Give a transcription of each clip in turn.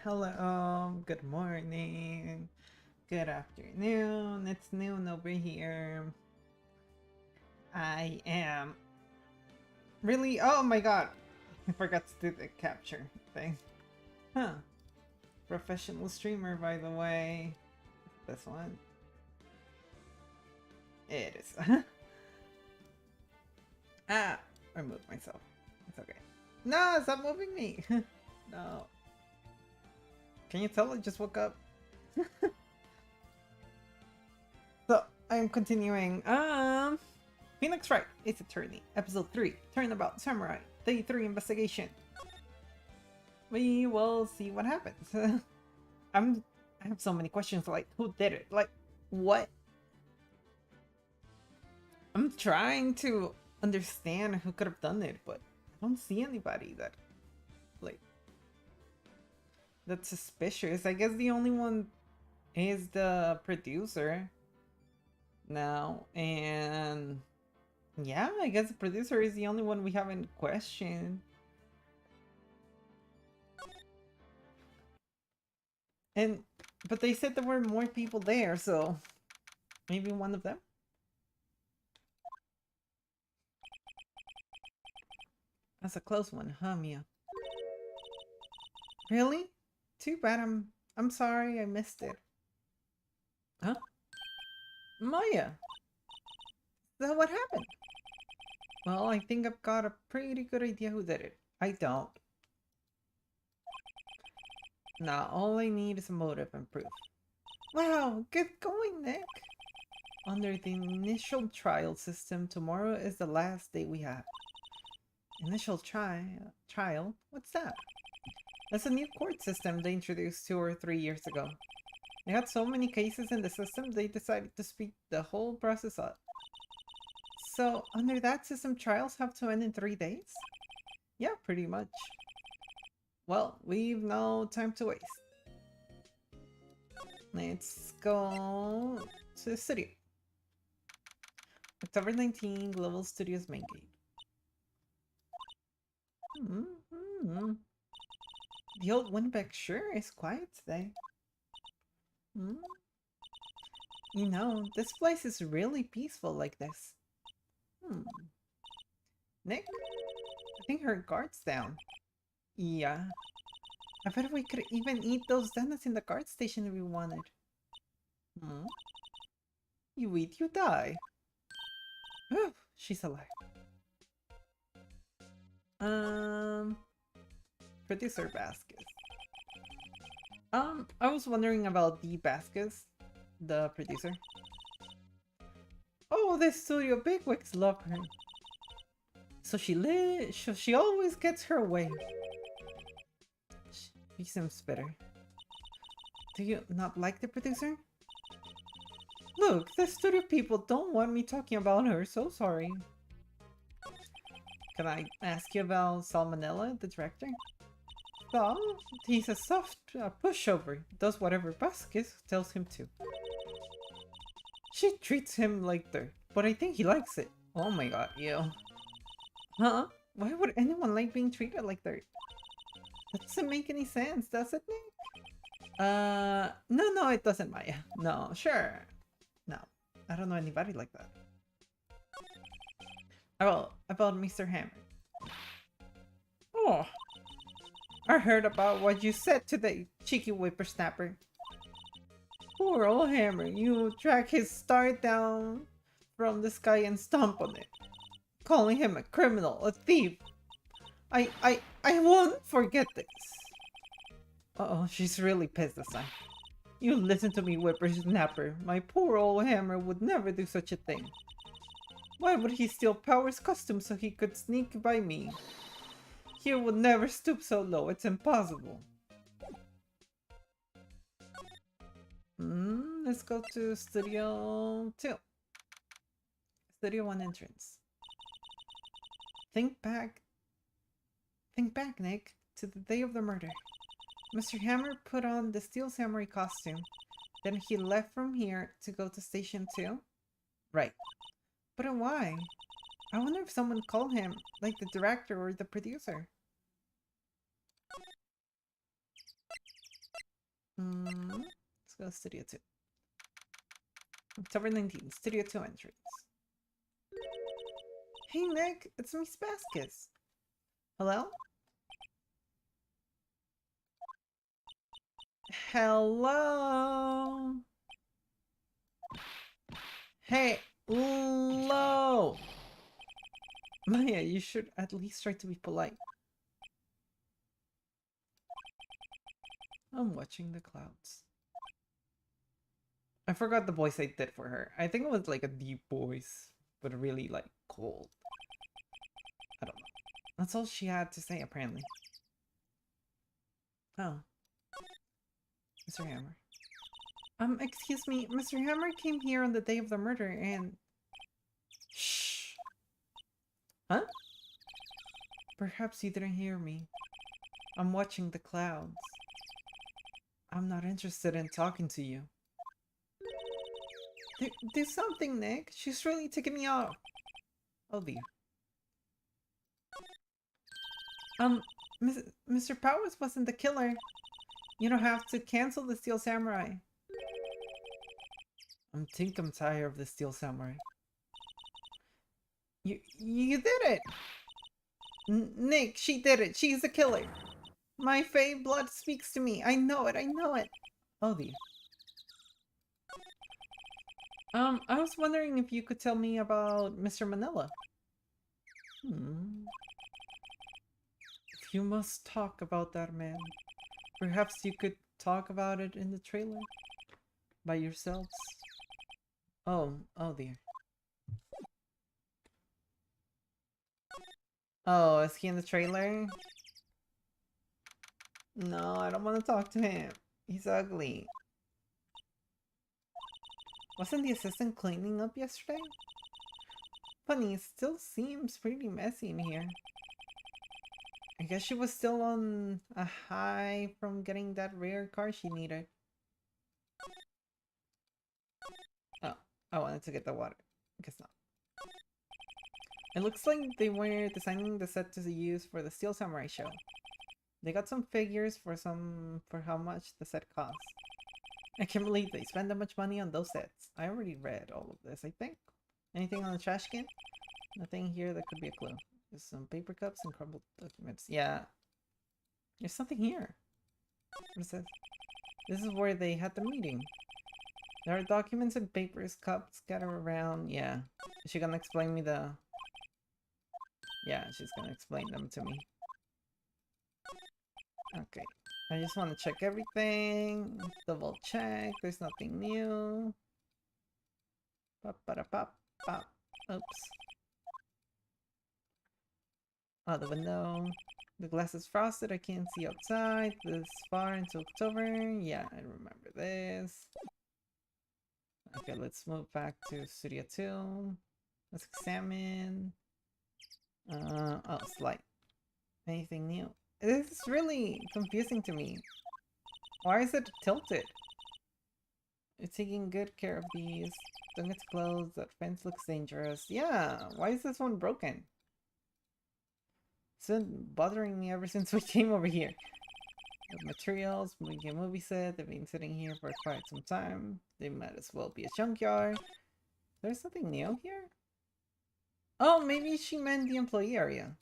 Hello, good morning, good afternoon. It's noon over here. I am really. Oh my god, I forgot to do the capture thing. Huh. Professional streamer, by the way. This one. It is. Ah, I moved myself. It's okay. No, stop moving me. No. Can you tell I just woke up? So, I'm continuing. Wright Ace Attorney, Episode 3, Turnabout Samurai, Day 3 Investigation. We will see what happens. I have so many questions, like, who did it? Like, what? I'm trying to understand who could have done it, but I don't see anybody that, like, that's suspicious. I guess the only one is the producer now, and yeah, I guess the producer is the only one we haven't questioned. But they said there were more people there, so maybe one of them? That's a close one, huh, Mia? Really? Too bad. I'm sorry I missed it. Huh? Maya! So what happened? Well, I think I've got a pretty good idea who did it. I don't. Now, all I need is a motive and proof. Wow, get going, Nick! Under the initial trial system, tomorrow is the last day we have. Initial trial? What's that? That's a new court system they introduced 2 or 3 years ago. They had so many cases in the system, they decided to speed the whole process up. So, under that system, trials have to end in 3 days? Yeah, pretty much. Well, we've no time to waste. Let's go to the studio. October 19, Global Studios main gate. The old Winnipeg sure is quiet today. You know, this place is really peaceful like this. Nick? I think her guard's down. Yeah. I bet we could even eat those donuts in the guard station if we wanted. You eat, you die. Ooh, she's alive. Producer Vasquez. I was wondering about the Vasquez, the producer. Oh, the studio bigwigs love her. So she always gets her way. She seems better. Do you not like the producer? Look, the studio people don't want me talking about her, so sorry. Can I ask you about Salmonella, the director? Well, he's a soft pushover. Does whatever Vasquez tells him to. She treats him like dirt, but I think he likes it. Oh my god, ew. Huh? Why would anyone like being treated like dirt? That doesn't make any sense, does it, Nick? No, it doesn't, Maya. No, sure. No, I don't know anybody like that. Oh, about Mr. Hammer. Oh, I heard about what you said today, cheeky whippersnapper. Poor old Hammer, you drag his star down from the sky and stomp on it, calling him a criminal, a thief. I won't forget this. Uh-oh, she's really pissed this time. You listen to me, whippersnapper. My poor old Hammer would never do such a thing. Why would he steal Power's costume so he could sneak by me? He would never stoop so low, it's impossible. Let's go to Studio 2. Studio 1 entrance. Think back, Nick, to the day of the murder. Mr. Hammer put on the Steel Samurai costume. Then he left from here to go to Station 2? Right. But why? I wonder if someone called him, like the director or the producer. Let's go to Studio 2. October 19th, Studio 2 entrance. Hey Nick, it's Miss Vasquez. Hello? Hello? Hey, hello! Maya, you should at least try to be polite. I'm watching the clouds. I forgot the voice I did for her. I think it was like a deep voice, but really like cold. I don't know. That's all she had to say apparently. Oh. Mr. Hammer. Excuse me, Mr. Hammer came here on the day of the murder and... Shh! Huh? Perhaps you didn't hear me. I'm watching the clouds. I'm not interested in talking to you. Do something, Nick. She's really ticking me off. Oh dear. Mr. Powers wasn't the killer. You don't have to cancel the Steel Samurai. I think I'm tired of the Steel Samurai. You did it! Nick, she did it. She's the killer. My Fae blood speaks to me. I know it. I know it. Oh dear. I was wondering if you could tell me about Mr. Manila. If you must talk about that man, perhaps you could talk about it in the trailer? By yourselves? Oh dear. Oh, is he in the trailer? No, I don't want to talk to him. He's ugly. Wasn't the assistant cleaning up yesterday? Funny, it still seems pretty messy in here. I guess she was still on a high from getting that rare car she needed. Oh, I wanted to get the water. Guess not. It looks like they were designing the set to use for the Steel Samurai show. They got some figures for how much the set costs. I can't believe they spend that much money on those sets. I already read all of this, I think. Anything on the trash can? Nothing here that could be a clue. There's some paper cups and crumbled documents. Yeah. There's something here. What is this? This is where they had the meeting. There are documents and papers, cups scattered around. Yeah. Is she gonna explain me the... Yeah, she's gonna explain them to me. Okay. I just want to check everything. Double check. There's nothing new. Pop, pop, pop. Oops. Out the window. The glass is frosted. I can't see outside. This far into October. Yeah, I remember this. Okay, let's move back to Studio 2. Let's examine. Oh, slide. Anything new? This is really confusing to me. Why is it tilted? You're taking good care of these. Don't get too close. That fence looks dangerous. Yeah, why is this one broken? It's been bothering me ever since we came over here. The materials, making a movie set, they've been sitting here for quite some time. They might as well be a junkyard. There's something new here? Oh, maybe she meant the employee area.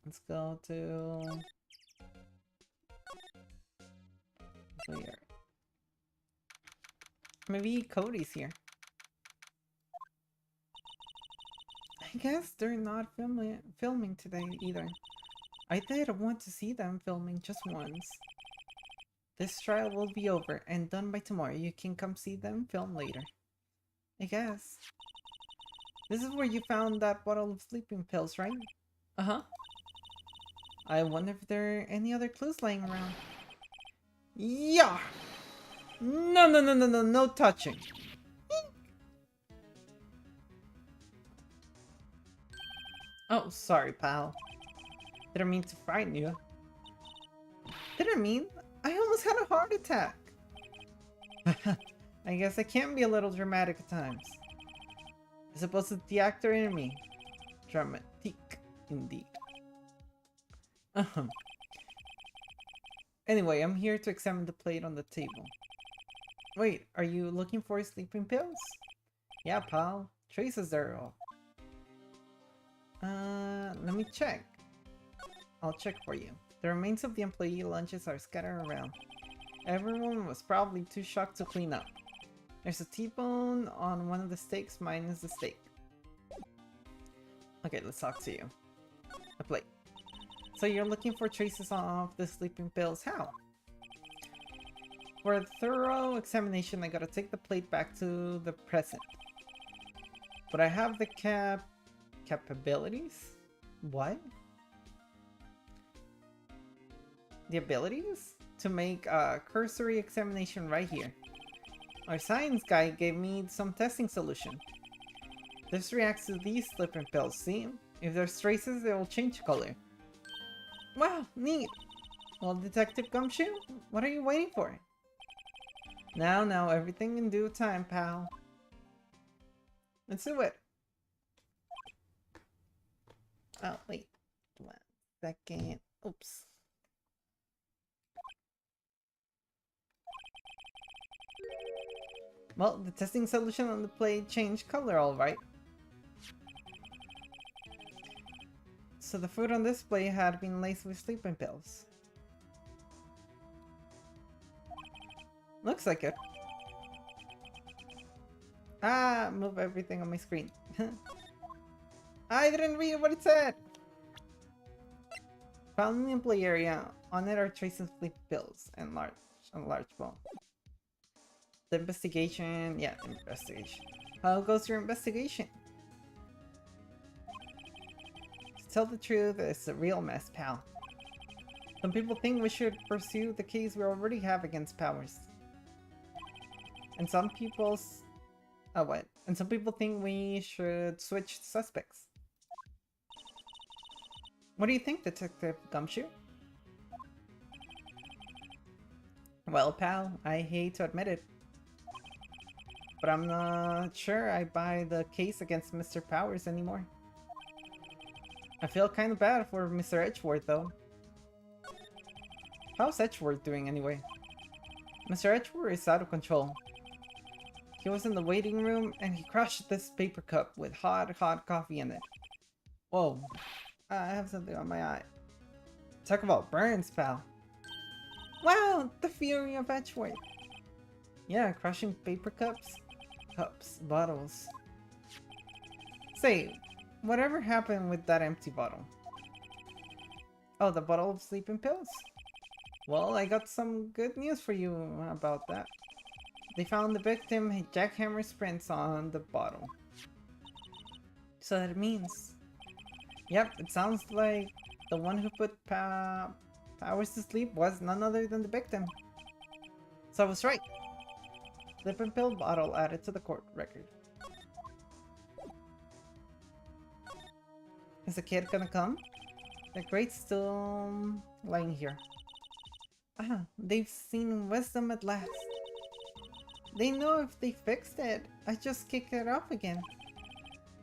Let's go to... employee area. Maybe Cody's here. I guess they're not filming today either. I did want to see them filming just once. This trial will be over and done by tomorrow. You can come see them film later. I guess. This is where you found that bottle of sleeping pills, right? Uh-huh. I wonder if there are any other clues lying around. Yeah! No touching. Oh, sorry, pal. Didn't mean to frighten you. Didn't mean? I almost had a heart attack. I guess I can be a little dramatic at times. I suppose it's the actor in me. Dramatique, indeed. Anyway, I'm here to examine the plate on the table. Wait, are you looking for sleeping pills? Yeah, pal. Traces there. Let me check. I'll check for you. The remains of the employee lunches are scattered around. Everyone was probably too shocked to clean up. There's a T-bone on one of the steaks, minus the steak. Okay, let's talk to you. A plate. So you're looking for traces of the sleeping pills. How? For a thorough examination, I gotta take the plate back to the present. But I have the capabilities? What? The abilities? To make a cursory examination right here. Our science guy gave me some testing solution. This reacts to these sleeping pills, see? If there's traces, they will change color. Wow, neat! Well, Detective Gumshoe, what are you waiting for? Now, everything in due time, pal. Let's do it. Oh, wait. 1 second. Oops. Well, the testing solution on the plate changed color, alright. So the food on display had been laced with sleeping pills. Looks like it. Ah, move everything on my screen. I didn't read what it said! Found in the employee area. On it are traces of sleeping pills and a large bone. The investigation... yeah, investigation. How goes your investigation? To tell the truth, it's a real mess, pal. Some people think we should pursue the case we already have against Powers. And some people's... oh, what? And some people think we should switch suspects. What do you think, Detective Gumshoe? Well, pal, I hate to admit it, but I'm not sure I buy the case against Mr. Powers anymore. I feel kind of bad for Mr. Edgeworth, though. How's Edgeworth doing anyway? Mr. Edgeworth is out of control. He was in the waiting room and he crushed this paper cup with hot coffee in it. Whoa, I have something on my eye. Talk about burns, pal. Wow, the fury of Edgeworth. Yeah, crushing paper cups, bottles. Say, whatever happened with that empty bottle? Oh, the bottle of sleeping pills? Well, I got some good news for you about that. They found the victim jackhammer's prints on the bottle. So that means... yep, it sounds like the one who put Powers to sleep was none other than the victim. So I was right. Sleeping pill bottle added to the court record. Is the kid gonna come? The crate's still lying here. Ah, they've seen wisdom at last. They know if they fixed it, I just kick it off again.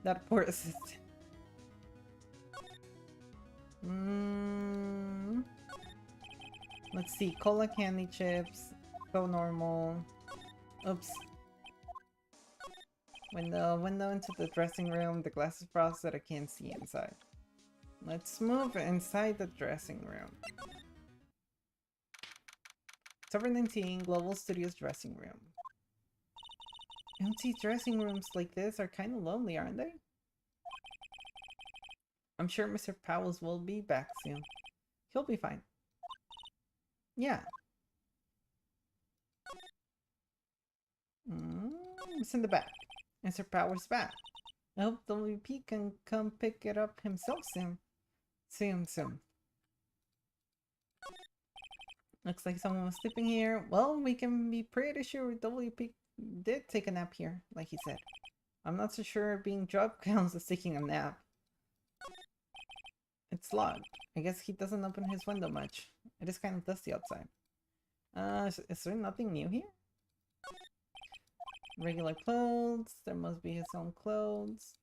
That poor assistant. Let's see, cola candy chips, so normal. Oops. Window into the dressing room, the glass is frosted, I can't see inside. Let's move inside the dressing room. October 19, Global Studios dressing room. Empty dressing rooms like this are kind of lonely, aren't they? I'm sure Mr. Powers will be back soon. He'll be fine. Yeah. It's in the back. Mr. Powers back. I hope WP can come pick it up himself soon. Soon. Looks like someone was sleeping here. Well, we can be pretty sure WP did take a nap here, like he said. I'm not so sure being drugged counts as taking a nap. It's locked. I guess he doesn't open his window much. It is kind of dusty outside. Is there nothing new here? Regular clothes. There must be his own clothes.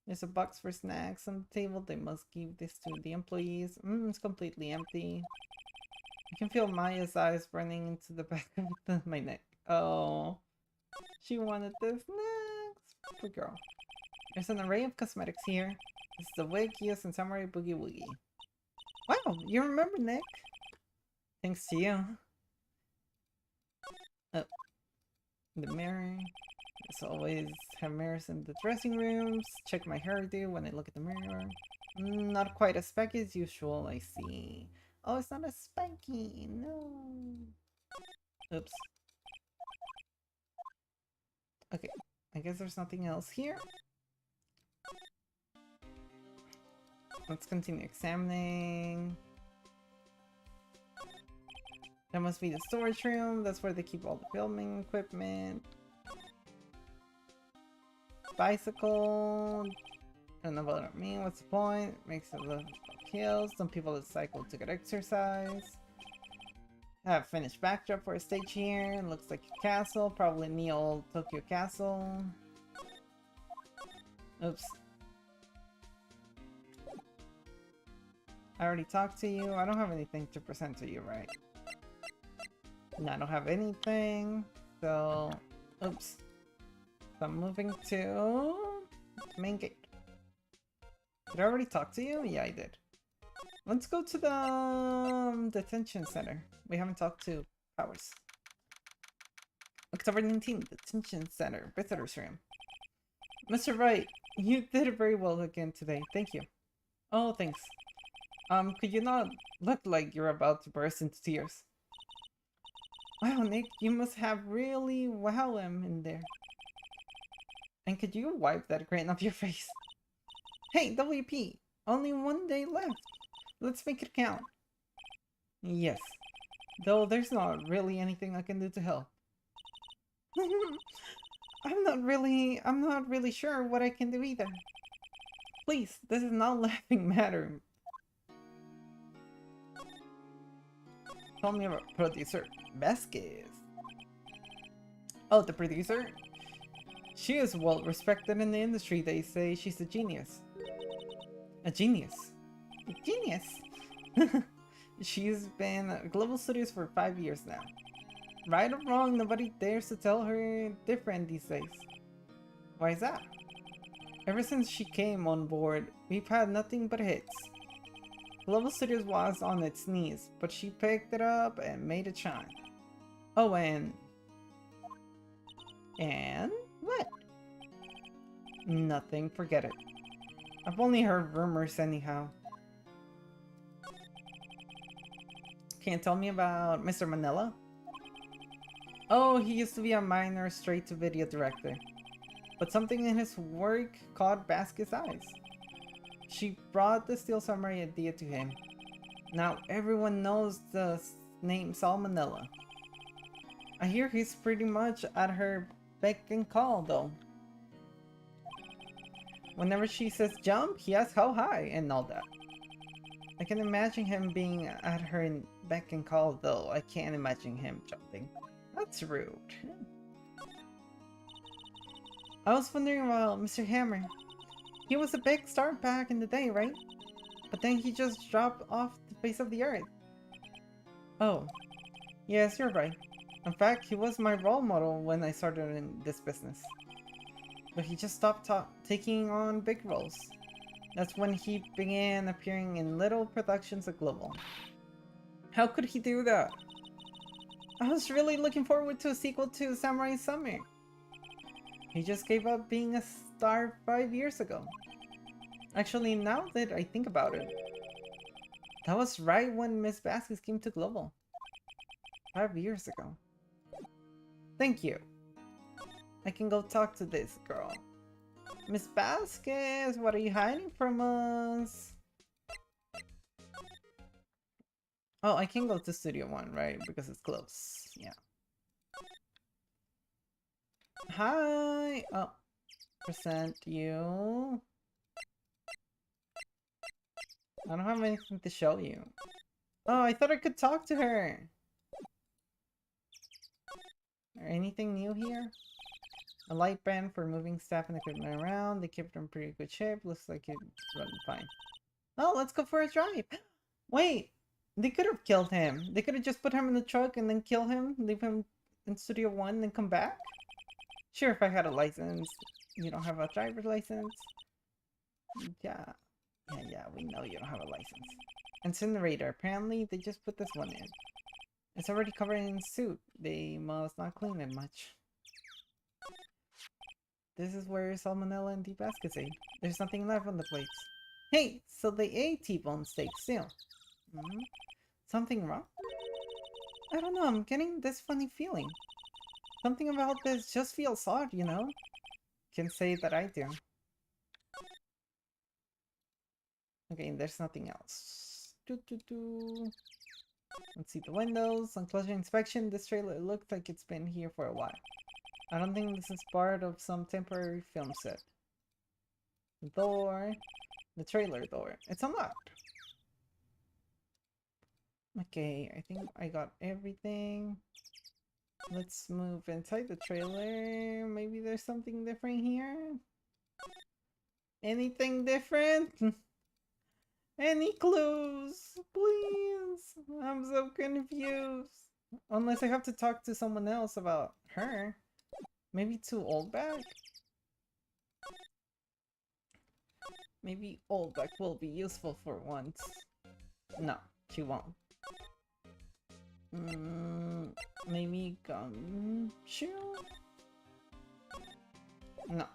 There's a box for snacks on the table. They must give this to the employees. It's completely empty. I can feel Maya's eyes burning into the back of my neck. Oh, she wanted this next. Poor girl. There's an array of cosmetics here. This is the wig used in Samurai Boogie Woogie. Wow, you remember, Nick? Thanks to you. Oh, the mirror. As always, have mirrors in the dressing rooms. Check my hairdo when I look at the mirror. Not quite as spiky as usual, I see. Oh, it's not as spiky. No. Oops. Okay, I guess there's nothing else here. Let's continue examining. That must be the storage room. That's where they keep all the filming equipment. Bicycle. I don't know what I mean. What's the point? Makes it look hills. Some people that cycle to get exercise. Have finished backdrop for a stage here. Looks like a castle. Probably Neo Tokyo Castle. Oops. I already talked to you. I don't have anything to present to you, right? No, I don't have anything. So, oops. So I'm moving to the main gate. Did I already talk to you? Yeah, I did. Let's go to the detention center. We haven't talked to Powers. October 19th, detention center, visitors room. Mr. Wright, you did it very well again today. Thank you. Oh, thanks. Could you not look like you're about to burst into tears? Wow, Nick, you must have really wow him in there. And could you wipe that grin off your face? Hey, WP, only one day left. Let's make it count. Yes, though there's not really anything I can do to help. I'm not really sure what I can do either. Please, this is not laughing matter. Tell me about producer Vasquez. Oh, the producer? She is well respected in the industry. They say she's a genius. A genius? A genius? She's been at Global Studios for 5 years now. Right or wrong, nobody dares to tell her different these days. Why is that? Ever since she came on board, we've had nothing but hits. Global Studios was on its knees, but she picked it up and made it shine. Oh, and what? Nothing, forget it. I've only heard rumors anyhow. Can you tell me about Mr. Manila? Oh, he used to be a minor straight-to-video director. But something in his work caught Vasquez's eyes. She brought the Steel Samurai idea to him. Now everyone knows the name Salmonella. I hear he's pretty much at her beck and call though. Whenever she says jump, he asks how high and all that. I can imagine him being at her beck and call though. I can't imagine him jumping. That's rude. I was wondering about Mr. Hammer. He was a big star back in the day, right? But then he just dropped off the face of the earth. Oh, yes, you're right. In fact, he was my role model when I started in this business. But he just stopped taking on big roles. That's when he began appearing in little productions at Global. How could he do that? I was really looking forward to a sequel to Samurai Summer. He just gave up being a star 5 years ago. Actually, now that I think about it, that was right when Miss Vasquez came to Global. 5 years ago. Thank you. I can go talk to this girl. Miss Vasquez, what are you hiding from us? Oh, I can go to Studio 1, right? Because it's close. Yeah. Hi! Oh. Present you. I don't have anything to show you. Oh, I thought I could talk to her. Or anything new here? A light band for moving staff and equipment around. They kept it in pretty good shape. Looks like it's running fine. Oh, let's go for a drive. Wait, They could have killed him. They could have just put him in the truck and then kill him, leave him in Studio 1, and come back. Sure, if I had a license. You don't have a driver's license. Yeah. Yeah, we know you don't have a license. Incinerator. Apparently, they just put this one in. It's already covered in soot. They must not clean it much. This is where salmonella and deep Vasquez ate. There's nothing left on the plates. Hey, so they ate T-bone steak still. Hmm? Something wrong? I don't know, I'm getting this funny feeling. Something about this just feels odd, you know? Can say that I do. Okay, there's nothing else. Let's see the windows. On closer inspection, this trailer looks like it's been here for a while. I don't think this is part of some temporary film set. The door. The trailer door. It's unlocked. Okay, I think I got everything. Let's move inside the trailer. Maybe there's something different here. Anything different? Any clues? Please. I'm so confused. Unless I have to talk to someone else about her. Maybe to Oldback? Maybe Oldback will be useful for once. No, she won't. Maybe Gumshoe? No.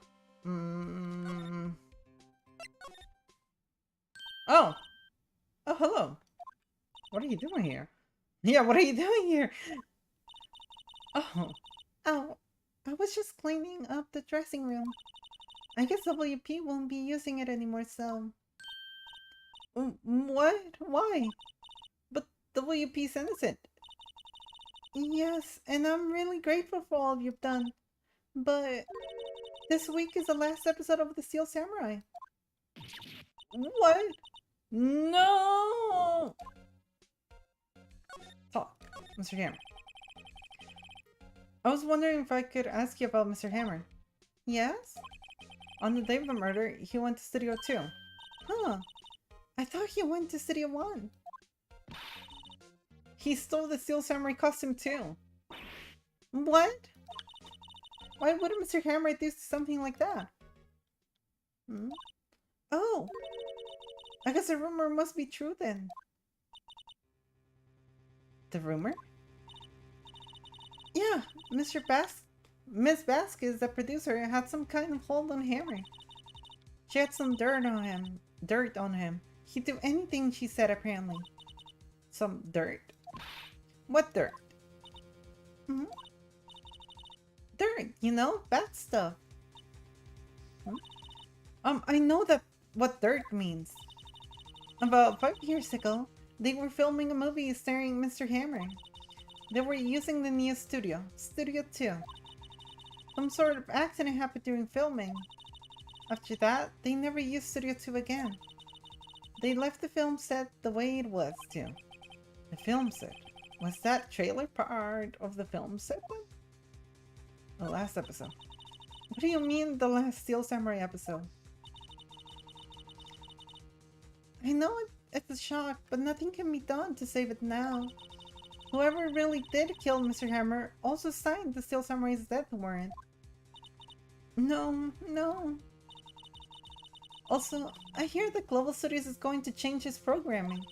Oh! Oh, hello! What are you doing here? Yeah, what are you doing here? Oh. Oh, I was just cleaning up the dressing room. I guess WP won't be using it anymore, so... What? Why? But WP's innocent. Yes, and I'm really grateful for all you've done. But this week is the last episode of the Steel Samurai. What? No! Talk, Mr. Hammer. I was wondering if I could ask you about Mr. Hammer. Yes? On the day of the murder, he went to Studio 2. Huh. I thought he went to Studio 1. He stole the Steel Samurai costume too. What? Why would Mr. Hammer do something like that? Hmm? Oh! I guess the rumor must be true then. The rumor? Yeah, Miss Vasquez, the producer, had some kind of hold on Hammer. She had some dirt on him. He'd do anything she said, apparently. Some dirt. What dirt? Hmm? Dirt, you know? Bad stuff. I know what dirt means. About 5 years ago, they were filming a movie starring Mr. Hammer. They were using the new studio, Studio 2. Some sort of accident happened during filming. After that, they never used Studio 2 again. They left the film set the way it was, too. The film set? Was that trailer part of the film set then? The last episode. What do you mean, the last Steel Samurai episode? I know it's a shock, but nothing can be done to save it now. Whoever really did kill Mr. Hammer also signed the Steel Samurai's death warrant. No. Also, I hear that Global Studios is going to change its programming.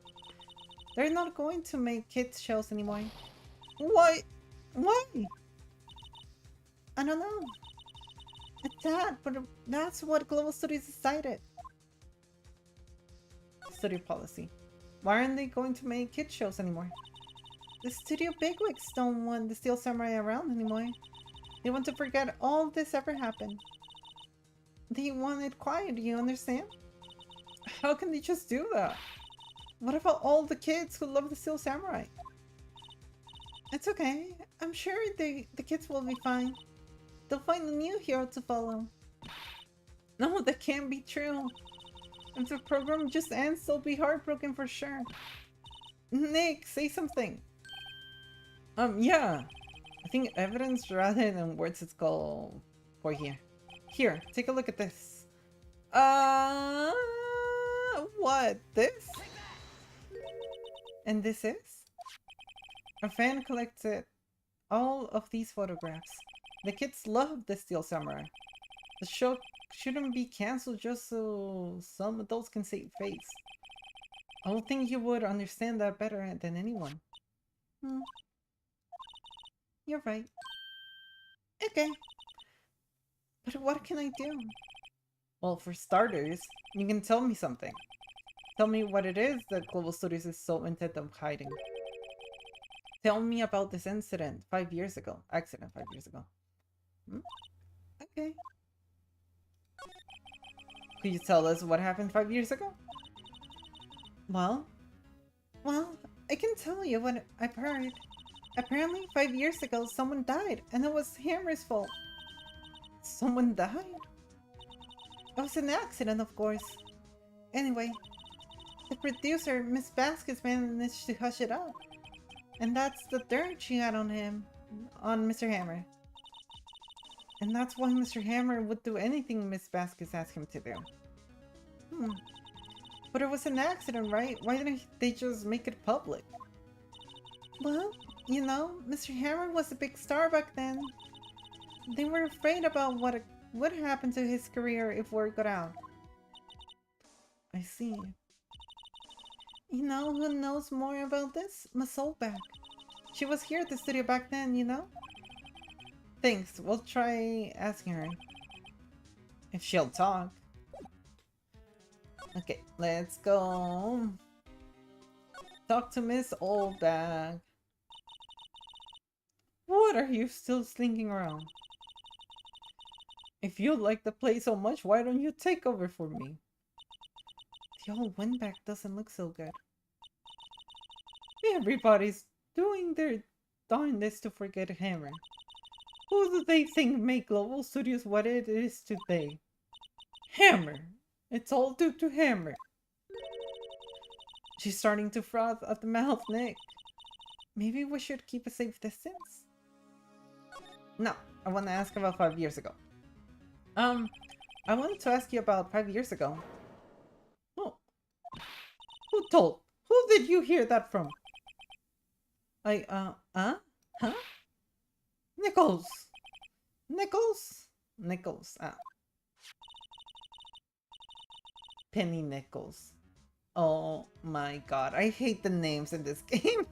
They're not going to make kids shows anymore. Why? Why? I don't know. It's sad, but that's what Global Studios decided. Studio policy. Why aren't they going to make kids shows anymore? The studio bigwigs don't want the Steel Samurai around anymore. They want to forget all this ever happened. They want it quiet, do you understand? How can they just do that? What about all the kids who love the Steel Samurai? It's okay. I'm sure the kids will be fine. They'll find a new hero to follow. No, that can't be true. If the program just ends, they'll be heartbroken for sure. Nick, say something. Yeah. I think evidence rather than words is called for here. Here, take a look at this. What? This? And this is? A fan collected all of these photographs. The kids love the Steel Samurai. The show shouldn't be cancelled just so some adults can save face. I would think you would understand that better than anyone. You're right. Okay. But what can I do? Well, for starters, you can tell me something. Tell me what it is that Global Studios is so intent on hiding. Tell me about this incident 5 years ago. Accident 5 years ago. Okay. Could you tell us what happened 5 years ago? Well, I can tell you what I've heard. Apparently, 5 years ago, someone died, and it was Hammer's fault. Someone died? It was an accident, of course. Anyway, the producer, Miss Vasquez, managed to hush it up. And that's the dirt she had on him, on Mr. Hammer. And that's why Mr. Hammer would do anything Miss Vasquez asked him to do. But it was an accident, right? Why didn't they just make it public? Well, you know, Mr. Hammer was a big star back then. They were afraid about what would happen to his career if word got out. I see. You know who knows more about this? Masolback. She was here at the studio back then, you know? Thanks, we'll try asking her. If she'll talk. Okay, let's go. Talk to Miss Oldbag. What are you still slinking around? If you like the place so much, why don't you take over for me? The old windbag doesn't look so good. Everybody's doing their darndest to forget Hammer. Who do they think make Global Studios what it is today? Hammer! It's all due to Hammer. She's starting to froth at the mouth, Nick. Maybe we should keep a safe distance? No, I want to ask about 5 years ago. I wanted to ask you about 5 years ago. Oh. Who did you hear that from? Huh? Nichols! Penny Nichols. Oh my god, I hate the names in this game.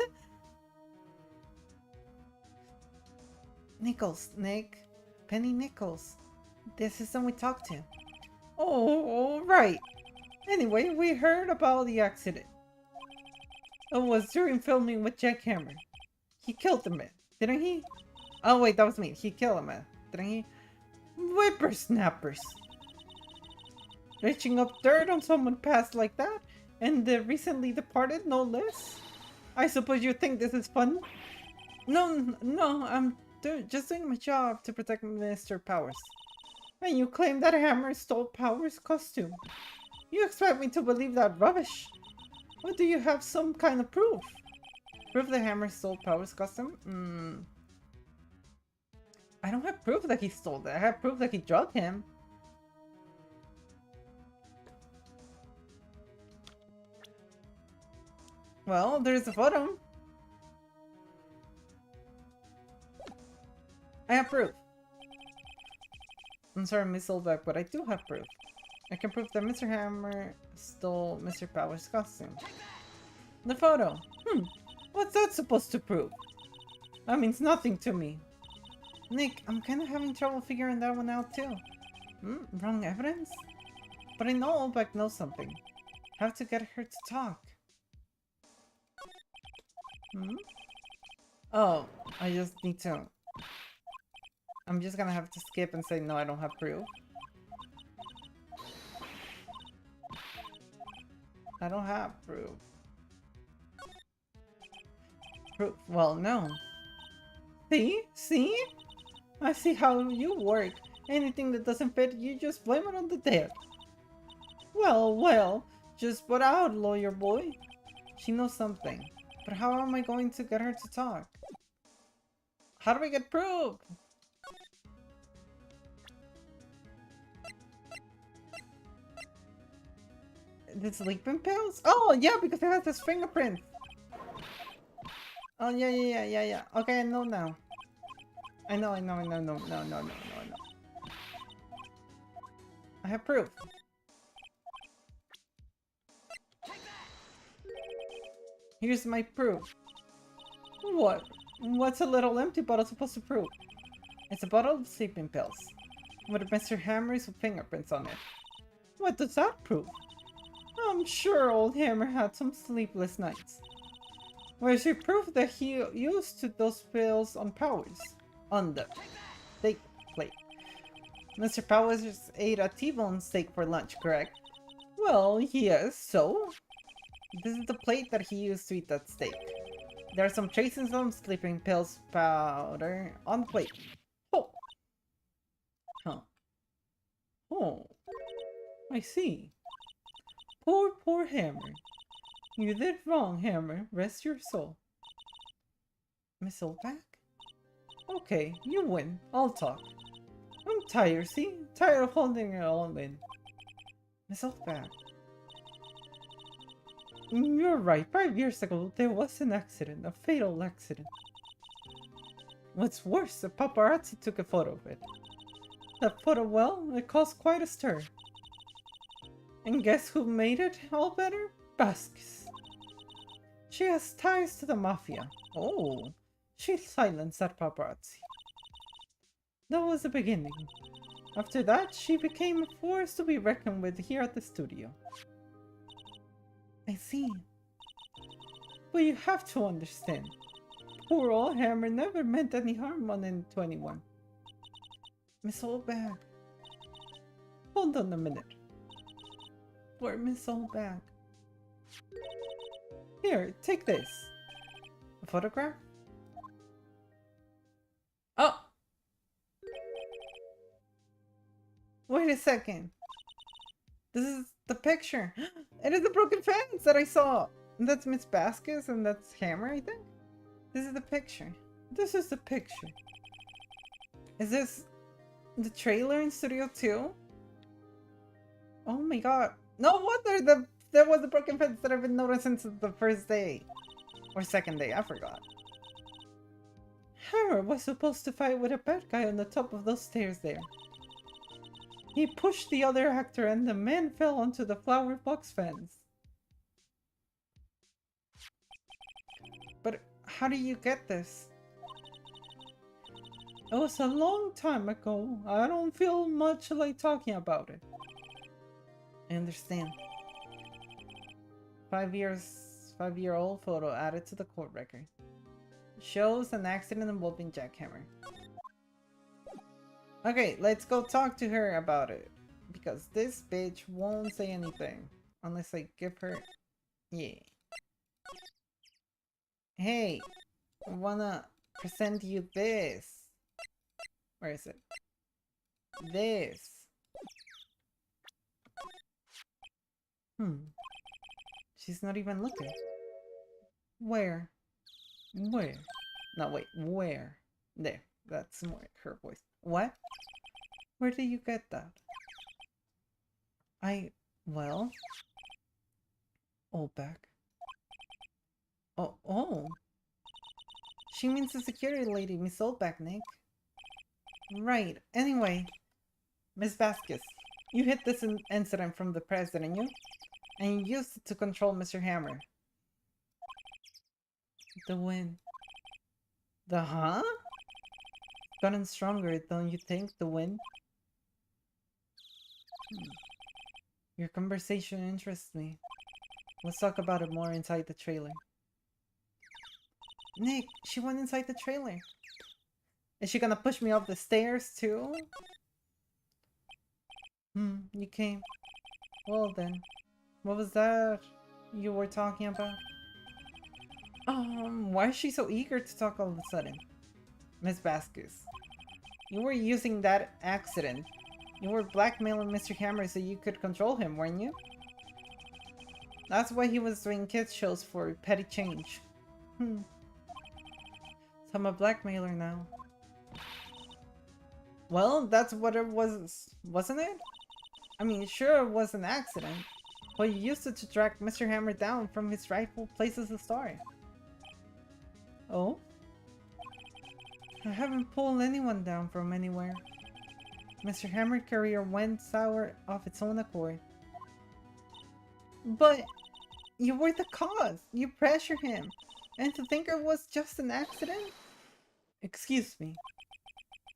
Nichols, Nick. Penny Nichols. The assistant we talked to. Oh, right. Anyway, we heard about the accident. It was during filming with Jack Hammer. He killed the man, didn't he? Oh wait, that was me. He killed a man, didn't he? Whippersnappers. Reaching up dirt on someone past like that? And the recently departed, no less? I suppose you think this is fun? No, I'm just doing my job to protect Mr. Powers. And you claim that Hammer stole Powers' costume. You expect me to believe that rubbish? Or do you have some kind of proof? Proof that Hammer stole Powers' costume? I don't have proof that he stole that. I have proof that he drugged him. Well, there's a photo. I have proof. I'm sorry, Miss Oldback, but I do have proof. I can prove that Mr. Hammer stole Mr. Powers' costume. The photo. What's that supposed to prove? That means nothing to me. Nick, I'm kind of having trouble figuring that one out too. Wrong evidence? But I know Oldback knows something. Have to get her to talk. Oh, I just need to... I'm just gonna have to skip and say no, I don't have proof. I don't have proof. Proof? Well, no. See? I see how you work. Anything that doesn't fit, you just blame it on the dead. Well, just put out, lawyer boy. She knows something. But how am I going to get her to talk? How do we get proof? The sleeping pills? Oh, yeah, because it has his fingerprint. Oh, yeah. Okay, I know now. I know. No. I have proof. Here's my proof. What? What's a little empty bottle supposed to prove? It's a bottle of sleeping pills. With Mr. Hammer's fingerprints on it. What does that prove? I'm sure old Hammer had some sleepless nights. Where's your proof that he used those pills on Powers? On the steak plate. Mr. Powers ate a T-bone steak for lunch, correct? Well, yes, so? This is the plate that he used to eat that steak. There are some traces of sleeping pills powder on the plate. Oh! Huh. Oh. I see. Poor Hammer. You did wrong, Hammer. Rest your soul. Miss Oldback? Okay, you win. I'll talk. I'm tired, see? Tired of holding it all in. Miss Oldback. You're right. 5 years ago, there was an accident. A fatal accident. What's worse, the paparazzi took a photo of it. That photo, well, it caused quite a stir. And guess who made it all better? Vasquez. She has ties to the mafia. Oh, she silenced that paparazzi. That was the beginning. After that, she became a force to be reckoned with here at the studio. I see. But you have to understand. Poor old Hammer never meant any harm on anyone. Miss Oldback. Hold on a minute. Poor Miss Oldback. Here, take this. A photograph? Oh! Wait a second. This is the picture. It is the broken fence that I saw. And that's Miss Vasquez and that's Hammer, I think. This is the picture. This is the picture. Is this the trailer in Studio 2? Oh my god. No wonder there was a broken fence that I've been noticing since the first day. Or second day, I forgot. Hammer was supposed to fight with a bad guy on the top of those stairs there. He pushed the other actor and the man fell onto the flower box fence. But how do you get this? It was a long time ago. I don't feel much like talking about it. I understand. 5-year-old photo added to the court record. Shows an accident involving Jackhammer. Okay, let's go talk to her about it. Because this bitch won't say anything. Unless I give her... Yeah. Hey, I wanna present you this. Where is it? This. She's not even looking. Where? Where? No, wait, where? There, that's more her voice. What? Where did you get that? Well... Oldback. Oh. She means the security lady, Miss Oldback, Nick. Right, anyway. Miss Vasquez, you hid this incident from the press, didn't you? And you used it to control Mr. Hammer. The wind. The huh? Gotten stronger, don't you think, the wind? Your conversation interests me. Let's talk about it more inside the trailer. Nick, she went inside the trailer. Is she gonna push me off the stairs too? You came. Well then. What was that you were talking about? Why is she so eager to talk all of a sudden? Miss Vasquez, you were using that accident. You were blackmailing Mr. Hammer so you could control him, weren't you? That's why he was doing kids shows for petty change. So I'm a blackmailer now. Well, that's what it was, wasn't it? I mean, sure it was an accident, but you used it to track Mr. Hammer down from his rightful place as a star. Oh? I haven't pulled anyone down from anywhere. Mr. Hammer's career went sour of its own accord. But you were the cause. You pressured him. And to think it was just an accident? Excuse me.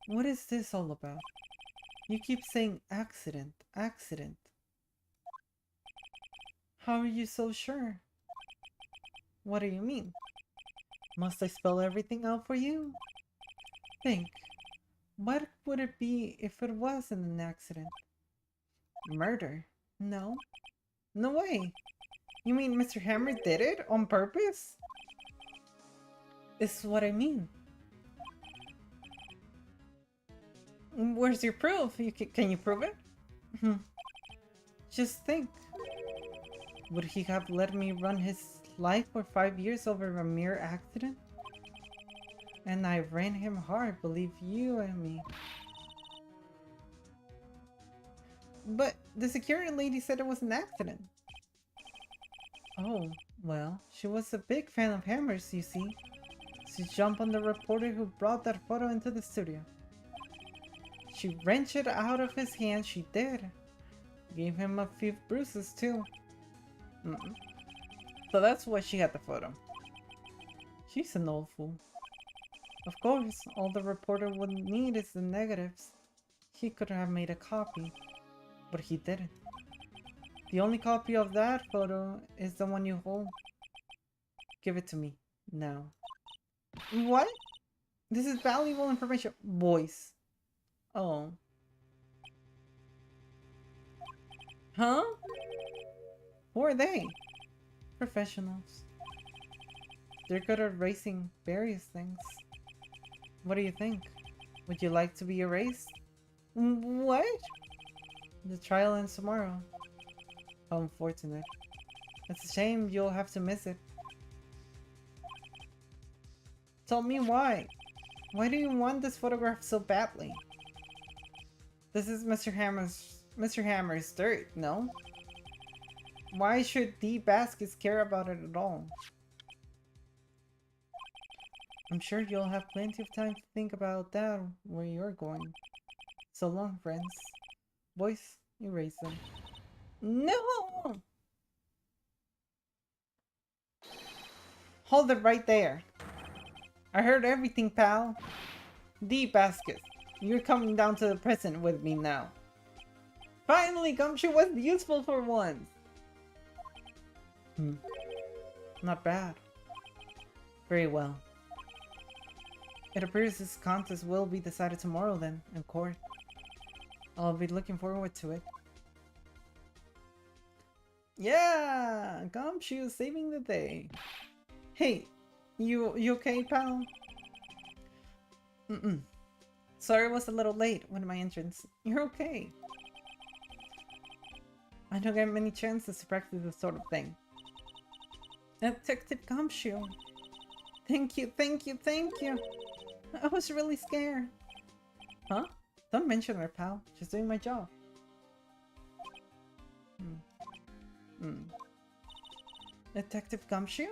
What is this all about? You keep saying accident, accident. How are you so sure? What do you mean? Must I spell everything out for you? Think. What would it be if it wasn't an accident? Murder? No. No way. You mean Mr. Hammer did it on purpose? This is what I mean. Where's your proof? Can you prove it? Just think. Would he have let me run his life for 5 years over a mere accident? And I ran him hard, believe you and me. But the security lady said it was an accident. Oh, well, she was a big fan of hammers, you see. She jumped on the reporter who brought that photo into the studio. She wrenched it out of his hand, she did. Gave him a few bruises, too. So that's why she had the photo. She's an old fool. Of course, all the reporter would need is the negatives. He could have made a copy, but he didn't. The only copy of that photo is the one you hold. Give it to me, now. What? This is valuable information. Voice. Oh. Huh? Who are they? Professionals. They're good at erasing various things. What do you think? Would you like to be erased? What? The trial ends tomorrow. How unfortunate. It's a shame you'll have to miss it. Tell me why. Why do you want this photograph so badly? This is Mr. Hammer's dirt, no? Why should Vasquez care about it at all? I'm sure you'll have plenty of time to think about that where you're going. So long, friends. Boys, erase them. No! Hold it right there. I heard everything, pal. Vasquez, you're coming down to the present with me now. Finally, Gumshoe was useful for once. Not bad. Very well. It appears this contest will be decided tomorrow then, in court. I'll be looking forward to it. Yeah! Gumshoe saving the day. Hey, you okay, pal? Sorry I was a little late with my entrance. You're okay. I don't get many chances to practice this sort of thing. Detective Gumshoe. Thank you, thank you, thank you. I was really scared. Huh? Don't mention her, pal. She's doing my job. Detective Gumshoe?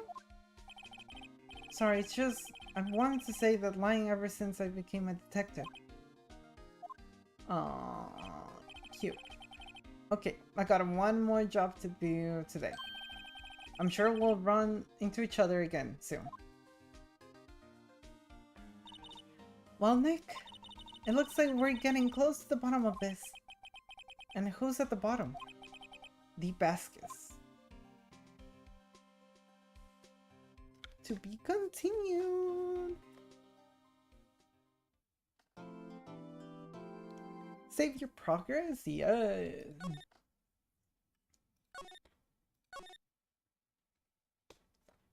Sorry, it's just... I've wanted to say that lying ever since I became a detective. Aww, cute. Okay, I got one more job to do today. I'm sure we'll run into each other again soon. Well, Nick, it looks like we're getting close to the bottom of this. And who's at the bottom? Vasquez. To be continued. Save your progress? Yes.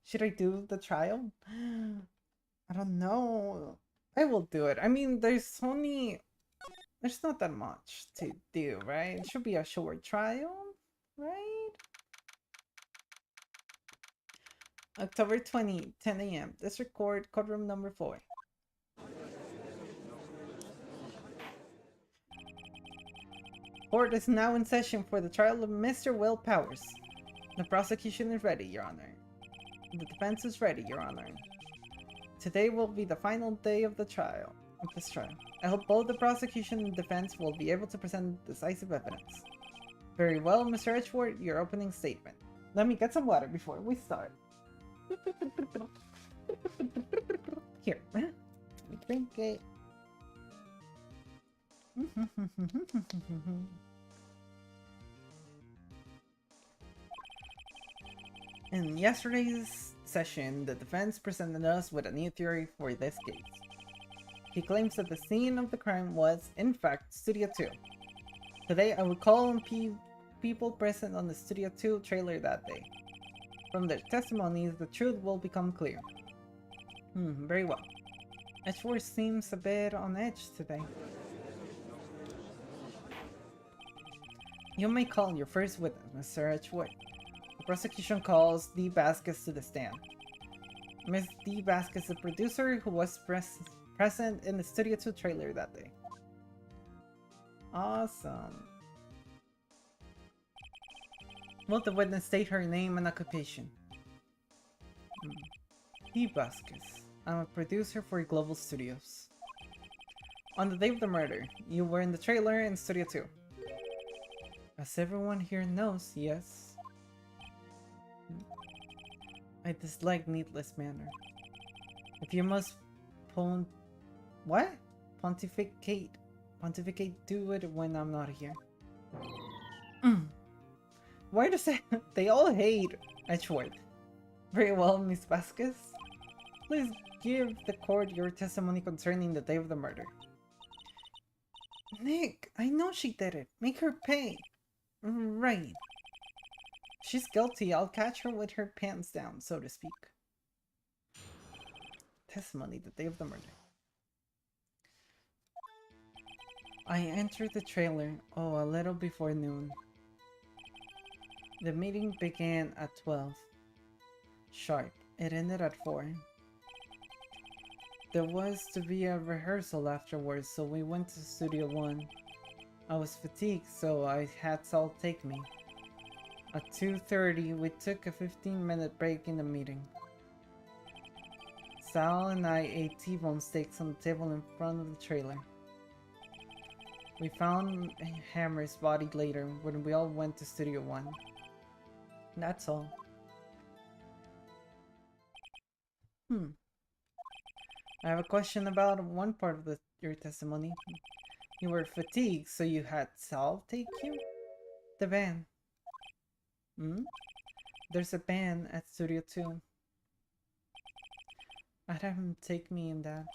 Should I do the trial? I don't know. I will do it. I mean, there's not that much to do, right? It should be a short trial, right? October 20, 10 a.m. District Court, courtroom number 4. Court is now in session for the trial of Mr. Will Powers. The prosecution is ready, Your Honor. The defense is ready, Your Honor. Today will be the final day of this trial. I hope both the prosecution and defense will be able to present decisive evidence. Very well, Mr. Edgeworth, your opening statement. Let me get some water before we start. Here, let me drink it. In yesterday's session, the defense presented us with a new theory for this case. He claims that the scene of the crime was, in fact, Studio 2. Today, I will call on people present on the Studio 2 trailer that day. From their testimonies, the truth will become clear. Very well. Edgeworth seems a bit on edge today. You may call your first witness, Mr. Edgeworth. The prosecution calls D. Vasquez to the stand. Ms. D. Vasquez, the producer who was present in the Studio 2 trailer that day. Awesome. Will the witness state her name and occupation? D. Vasquez. I'm a producer for Global Studios. On the day of the murder, you were in the trailer in Studio 2. As everyone here knows, yes. I dislike needless manner. If you must pontificate, do it when I'm not here. Why does they all hate Edgeworth? Very well, Miss Vasquez. Please give the court your testimony concerning the day of the murder. Nick, I know she did it. Make her pay. Right. She's guilty. I'll catch her with her pants down, so to speak. Testimony the day of the murder. I entered the trailer, a little before noon. The meeting began at 12. Sharp. It ended at 4. There was to be a rehearsal afterwards, so we went to Studio 1. I was fatigued, so I had Sal take me. At 2:30, we took a 15-minute break in the meeting. Sal and I ate T-bone steaks on the table in front of the trailer. We found Hammer's body later when we all went to Studio 1. That's all. I have a question about one part of your testimony. You were fatigued, so you had Sal take you? The van. There's a van at Studio 2. I'd have him take me in that.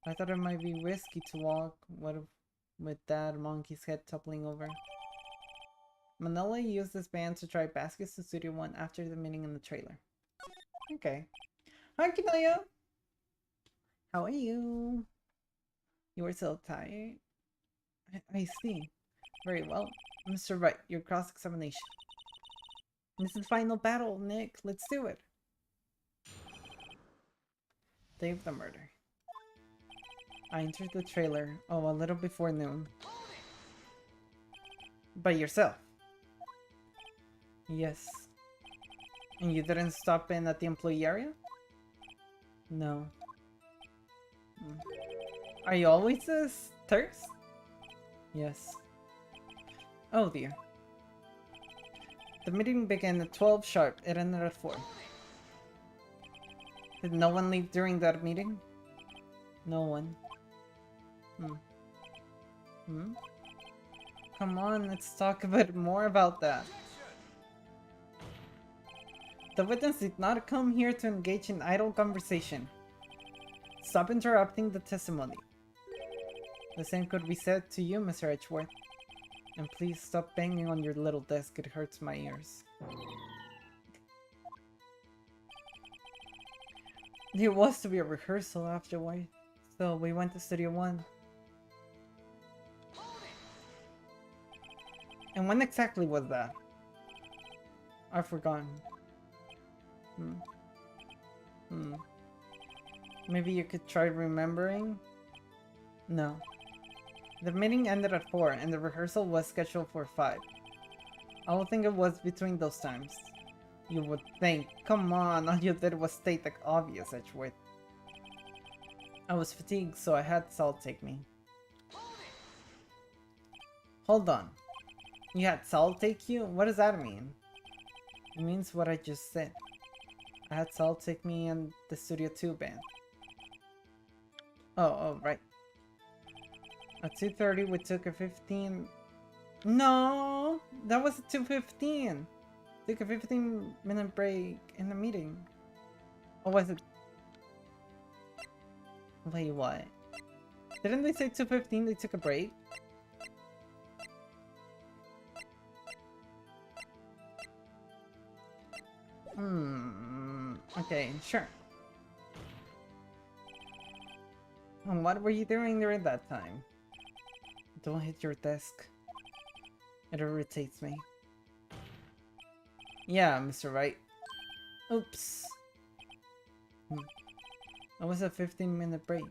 I thought it might be risky to walk with that monkey's head toppling over. Manila used this van to drive Vasquez to Studio 1 after the meeting in the trailer. Okay. Hi, Kinaya! How are you? You were so tired? I see. Very well. Mr. Wright, your cross-examination. This is the final battle, Nick. Let's do it. Day of the murder. I entered the trailer, a little before noon. By yourself? Yes. And you didn't stop in at the employee area? No. Are you always this thirst? Yes. Oh dear. The meeting began at 12 sharp. It ended at 4. Did no one leave during that meeting? No one. Come on, let's talk a bit more about that. The witness did not come here to engage in idle conversation. Stop interrupting the testimony. The same could be said to you, Mr. Edgeworth. And please stop banging on your little desk, it hurts my ears. There was to be a rehearsal afterward, so we went to Studio 1. And when exactly was that? I've forgotten. Maybe you could try remembering? No. The meeting ended at 4 and the rehearsal was scheduled for 5. I would think it was between those times. You would think. Come on, all you did was state the obvious, Edgeworth. I was fatigued, so I had Salt take me. Hold on. You had Salt take you? What does that mean? It means what I just said. I had Salt take me in the Studio 2 band. Oh, right. At 2:30 we took a 15... No! That was at 2:15! Took a 15-minute break in the meeting. Or was it... Wait, what? Didn't they say 2:15 they took a break? Okay, sure. And what were you doing during that time? Don't hit your desk. It irritates me. Yeah, Mr. Wright. Oops. It was a 15-minute break.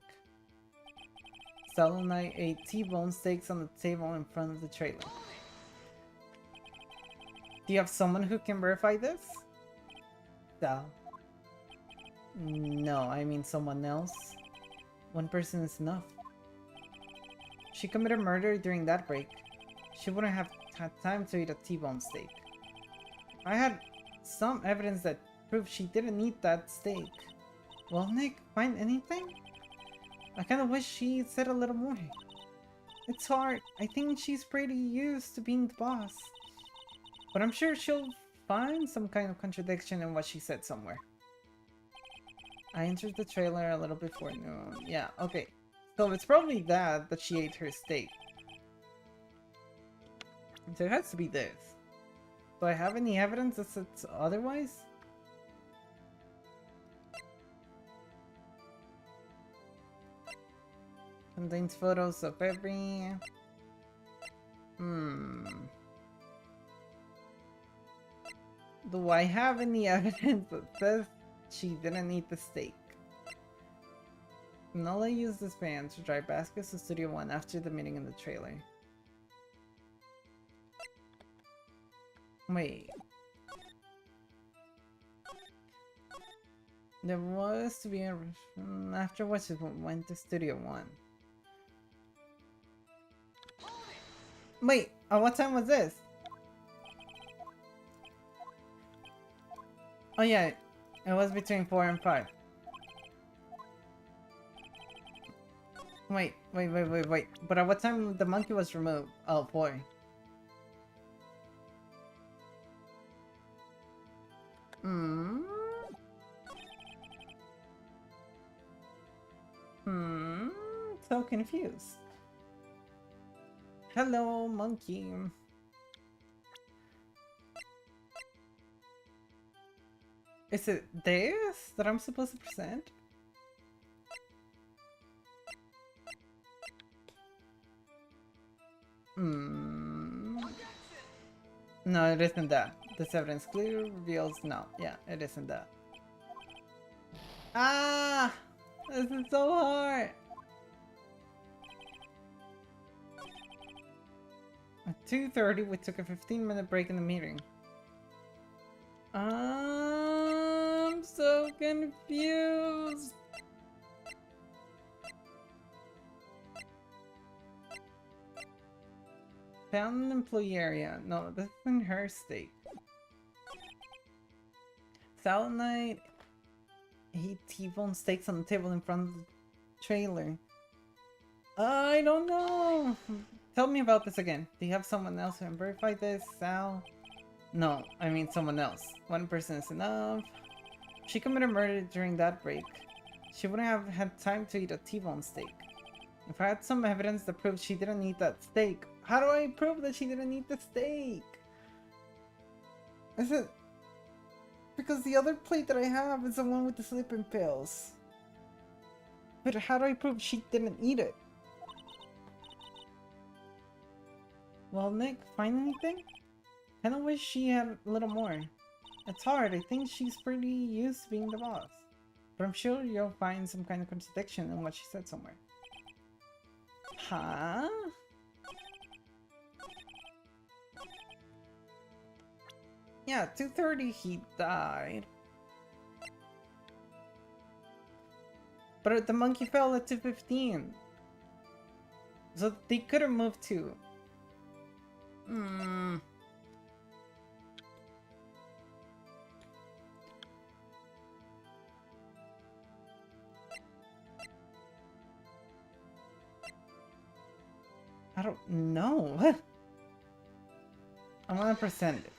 Sal and I ate T-bone steaks on the table in front of the trailer. Do you have someone who can verify this? Sal. No, I mean someone else. One person is enough. She committed murder during that break. She wouldn't have had time to eat a T-bone steak. I had some evidence that proved she didn't eat that steak. Well, Nick, find anything? I kinda wish she said a little more. It's hard. I think she's pretty used to being the boss. But I'm sure she'll find some kind of contradiction in what she said somewhere. I entered the trailer a little before noon. Yeah, okay. So it's probably that she ate her steak. So it has to be this. Do I have any evidence that it's otherwise? Contains photos of every... Do I have any evidence that says she didn't eat the steak? Nola used this van to drive Vasquez to Studio 1 after the meeting in the trailer. Wait. There was to be a... Afterwards it went to Studio 1. Wait, what time was this? Oh yeah, it was between 4 and 5. Wait. But at what time the monkey was removed? Oh, 4. So confused. Hello, monkey. Is it this that I'm supposed to present? No, it isn't that. This evidence clearly reveals no. Yeah, it isn't that. Ah! This is so hard! At 2:30, we took a 15-minute break in the meeting. I'm so confused! Found an employee area. No, this isn't her state. Sal and I ate T-bone steaks on the table in front of the trailer. I don't know! Tell me about this again. Do you have someone else who can verify this, Sal? No, I mean someone else. One person is enough. She committed murder during that break. She wouldn't have had time to eat a T-bone steak. If I had some evidence that proved she didn't eat that steak, how do I prove that she didn't eat the steak? Is it... Because the other plate that I have is the one with the sleeping pills. But how do I prove she didn't eat it? Well, Nick, find anything? Kinda wish she had a little more. It's hard, I think she's pretty used to being the boss. But I'm sure you'll find some kind of contradiction in what she said somewhere. Huh? Yeah, 2:30 he died. But the monkey fell at 215. So they could have moved to... I don't know. I'm gonna percent it.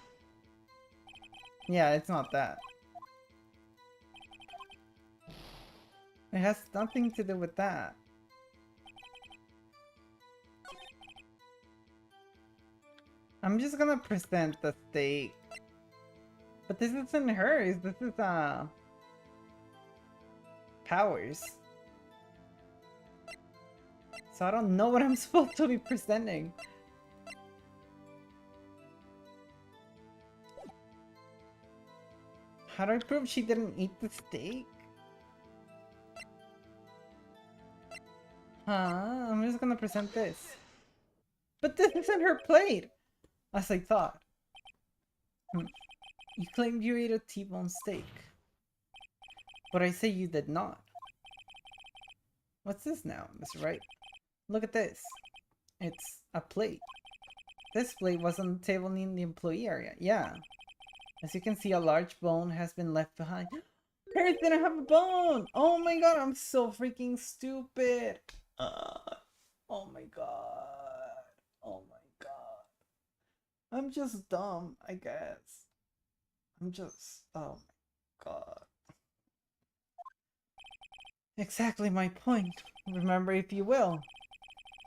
Yeah, it's not that. It has nothing to do with that. I'm just gonna present the stake. But this isn't hers, this is Powers. So I don't know what I'm supposed to be presenting. How do I prove she didn't eat the steak? I'm just gonna present this. But this isn't her plate! As I thought. You claimed you ate a T-bone steak. But I say you did not. What's this now, Mr. Wright? Look at this. It's a plate. This plate was on the table in the employee area. Yeah. As you can see, a large bone has been left behind. Hers didn't have a bone! Oh my god, I'm so freaking stupid! Oh my god. Oh my god. I'm just dumb, I guess. I'm just... oh my god. Exactly my point. Remember if you will.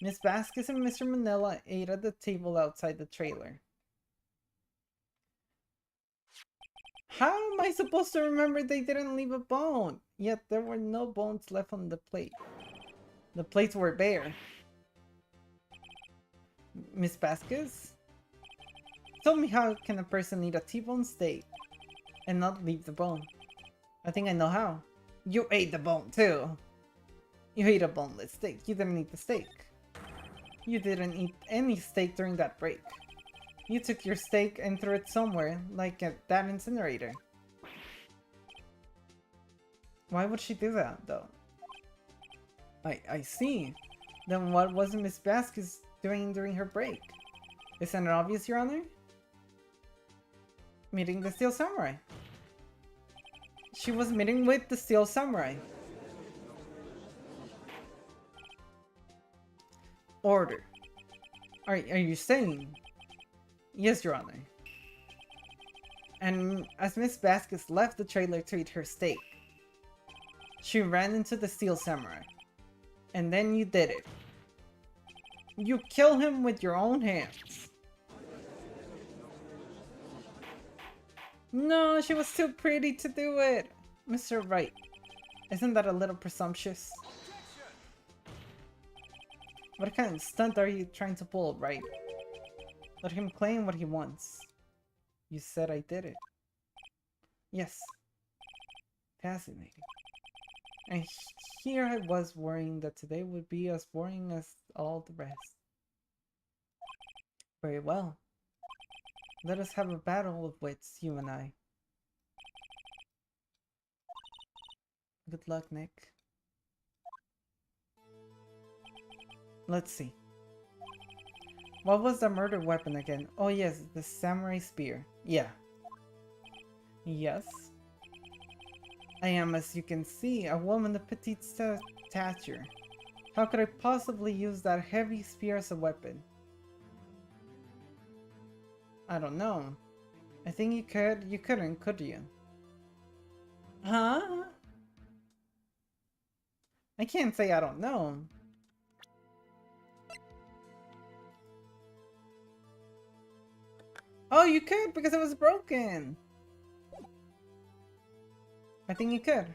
Miss Vasquez and Mr. Manila ate at the table outside the trailer. How am I supposed to remember they didn't leave a bone? Yet there were no bones left on the plate. The plates were bare. Miss Vasquez? Tell me, how can a person eat a T-bone steak and not leave the bone? I think I know how. You ate the bone too. You ate a boneless steak. You didn't eat the steak. You didn't eat any steak during that break. You took your steak and threw it somewhere, like at that incinerator. Why would she do that, though? I see. Then what was Miss Vasquez doing during her break? Isn't it obvious, Your Honor? Meeting the Steel Samurai. She was meeting with the Steel Samurai. Order. Are you saying? Yes, Your Honor. And as Miss Vasquez left the trailer to eat her steak, she ran into the Steel Samurai. And then you did it. You kill him with your own hands. No, she was too pretty to do it. Mr. Wright, isn't that a little presumptuous? What kind of stunt are you trying to pull, Wright? Let him claim what he wants. You said I did it. Yes. Fascinating. And here I was worrying that today would be as boring as all the rest. Very well. Let us have a battle of wits, you and I. Good luck, Nick. Let's see. What was the murder weapon again? Oh yes, the samurai spear. Yeah. Yes. I am, as you can see, a woman of petite stature. How could I possibly use that heavy spear as a weapon? I don't know. I think you could. You couldn't, could you? Huh? I can't say I don't know. Oh, you could because it was broken. I think you could.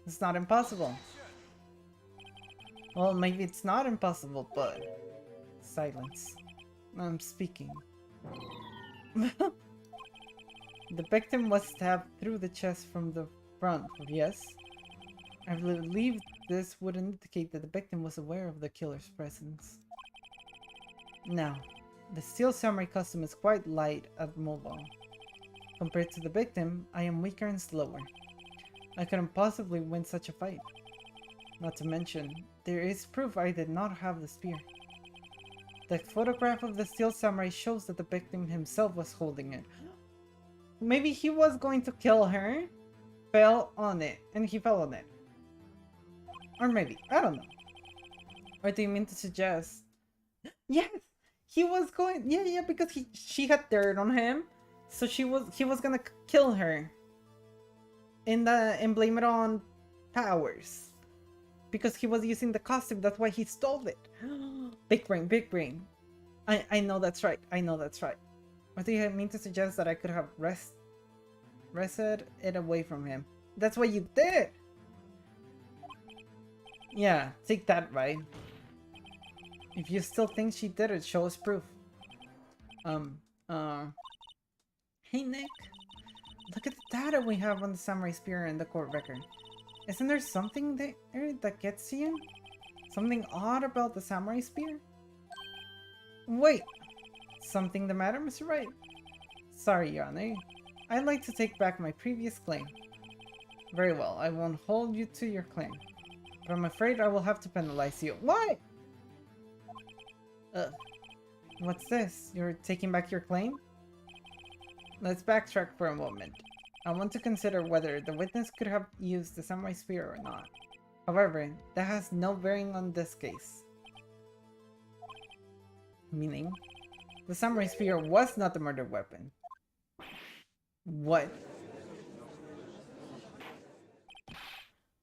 It's not impossible. Well, maybe it's not impossible, but... Silence. I'm speaking. The victim was stabbed through the chest from the front, yes? I believe this would indicate that the victim was aware of the killer's presence. Now, the Steel Samurai costume is quite light and mobile. Compared to the victim, I am weaker and slower. I couldn't possibly win such a fight. Not to mention, there is proof I did not have the spear. The photograph of the steel samurai shows that the victim himself was holding it. Maybe he was going to kill her, fell on it, and he fell on it. Or maybe, I don't know. Or do you mean to suggest? Yes! He was going, yeah, because she had dirt on him, so he was gonna kill her. And blame it on Powers. Because he was using the costume, that's why he stole it. Big brain, big brain. I know that's right, I know that's right. Or do you mean to suggest that I could have wrested it away from him? That's what you did! Yeah, take that, right? If you still think she did it, show us proof. Hey Nick, look at the data we have on the samurai spear and the court record. Isn't there something there that gets to you? Something odd about the samurai spear? Wait! Something the matter, Mr. Wright? Sorry, Your Honor. I'd like to take back my previous claim. Very well, I won't hold you to your claim. But I'm afraid I will have to penalize you. What? What's this? You're taking back your claim? Let's backtrack for a moment. I want to consider whether the witness could have used the samurai spear or not. However, that has no bearing on this case. Meaning, the samurai spear was not the murder weapon. What?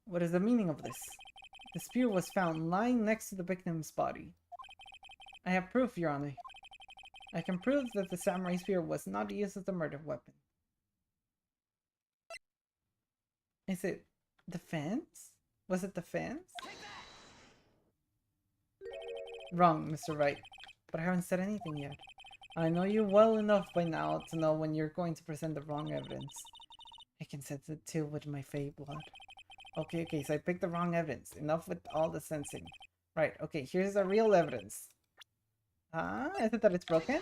What is the meaning of this? The spear was found lying next to the victim's body. I have proof, Your Honor. I can prove that the samurai spear was not used as a murder weapon. Is it the fence? Was it the fence? Wrong, Mr. Wright. But I haven't said anything yet. I know you well enough by now to know when you're going to present the wrong evidence. I can sense it too with my fey blood. Okay, so I picked the wrong evidence. Enough with all the sensing. Right, okay, here's the real evidence. Is it that it's broken?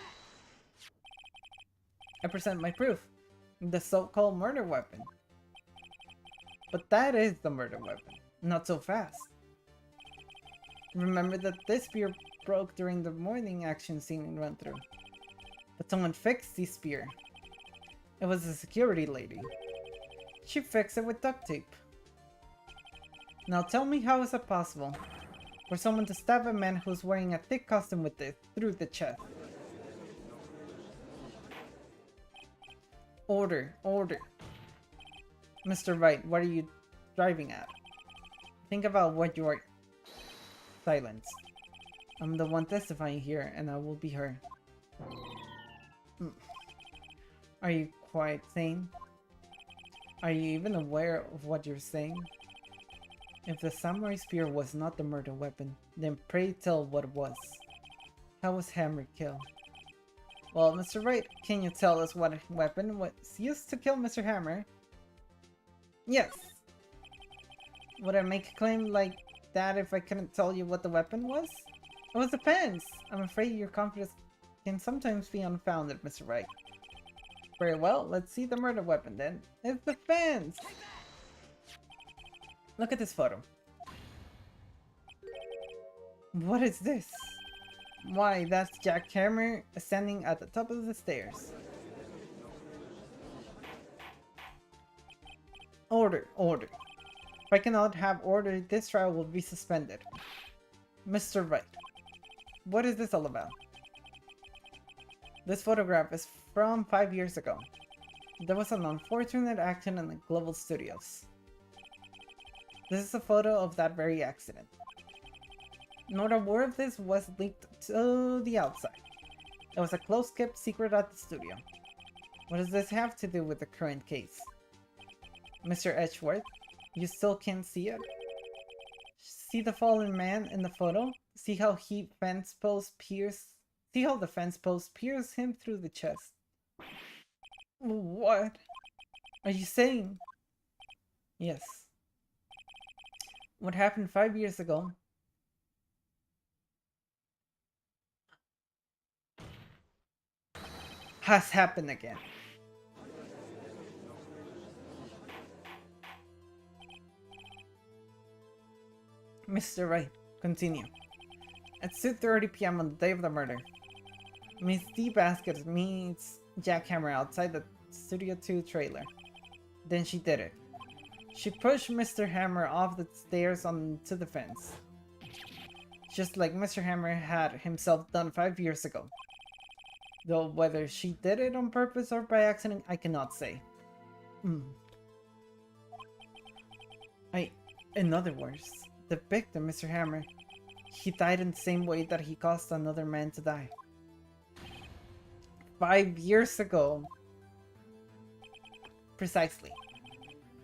I present my proof. The so-called murder weapon. But that is the murder weapon. Not so fast. Remember that this spear broke during the morning action scene in run-through. But someone fixed the spear. It was a security lady. She fixed it with duct tape. Now tell me, how is it possible for someone to stab a man who's wearing a thick costume with it through the chest? Order, order. Mr. Wright, what are you driving at? Think about what you are. Silence. I'm the one testifying here, and I will be her. Are you quite sane? Are you even aware of what you're saying? If the samurai spear was not the murder weapon, then pray tell what was. How was Hammer killed? Well, Mr. Wright, can you tell us what weapon was used to kill Mr. Hammer? Yes. Would I make a claim like that if I couldn't tell you what the weapon was? It was the fence. I'm afraid your confidence can sometimes be unfounded, Mr. Wright. Very well, let's see the murder weapon then. It's the fence! Look at this photo. What is this? Why, that's Jack Hammer standing at the top of the stairs. Order, order. If I cannot have order, this trial will be suspended. Mr. Wright, what is this all about? This photograph is from 5 years ago. There was an unfortunate accident in the Global Studios. This is a photo of that very accident. Not a word of this was leaked to the outside. It was a close-kept secret at the studio. What does this have to do with the current case? Mr. Edgeworth, you still can't see it? See the fallen man in the photo? See how the fence post pierced him through the chest? What are you saying? Yes. What happened 5 years ago has happened again. Mr. Wright, continue. At 2:30 p.m. on the day of the murder, Miss D. Vasquez meets Jackhammer outside the Studio 2 trailer. Then she did it. She pushed Mr. Hammer off the stairs onto the fence. Just like Mr. Hammer had himself done 5 years ago. Though whether she did it on purpose or by accident, I cannot say. In other words, the victim, Mr. Hammer, he died in the same way that he caused another man to die. 5 years ago. Precisely.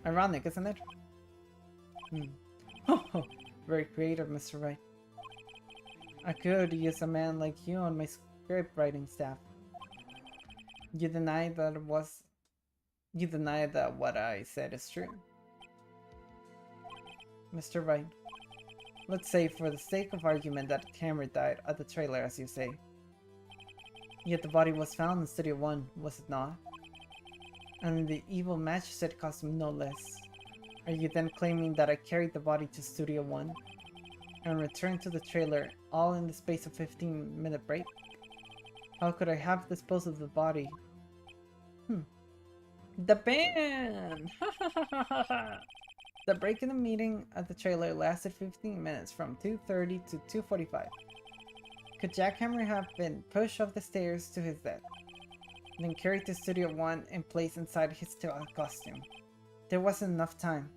Ironic, isn't it? Oh, very creative, Mr. Wright. I could use a man like you on my script writing staff. You deny that what I said is true. Mr. Wright, let's say for the sake of argument that Hammer died at the trailer, as you say. Yet the body was found in Studio 1, was it not? And the evil magistrate costume no less. Are you then claiming that I carried the body to Studio 1 and returned to the trailer all in the space of 15-minute break? How could I have disposed of the body? The band! The break in the meeting at the trailer lasted 15 minutes from 2:30 to 2:45. Could Jackhammer have been pushed off the stairs to his death, then carried to Studio 1 and placed inside his costume? There wasn't enough time.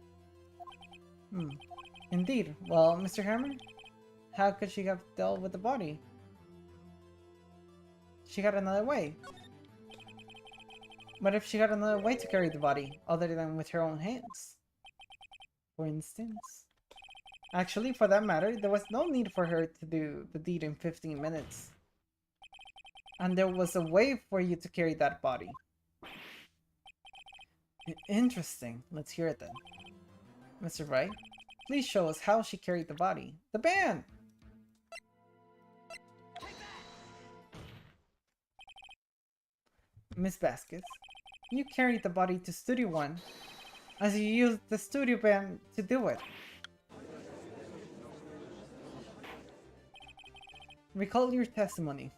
Indeed. Well, Mr. Hammer, how could she have dealt with the body? She had another way. What if she had another way to carry the body, other than with her own hands? For instance. Actually, for that matter, there was no need for her to do the deed in 15 minutes. And there was a way for you to carry that body. Interesting. Let's hear it then. Mr. Wright, please show us how she carried the body. The band! Miss Vasquez, you carried the body to Studio 1 as you used the studio band to do it. Recall your testimony.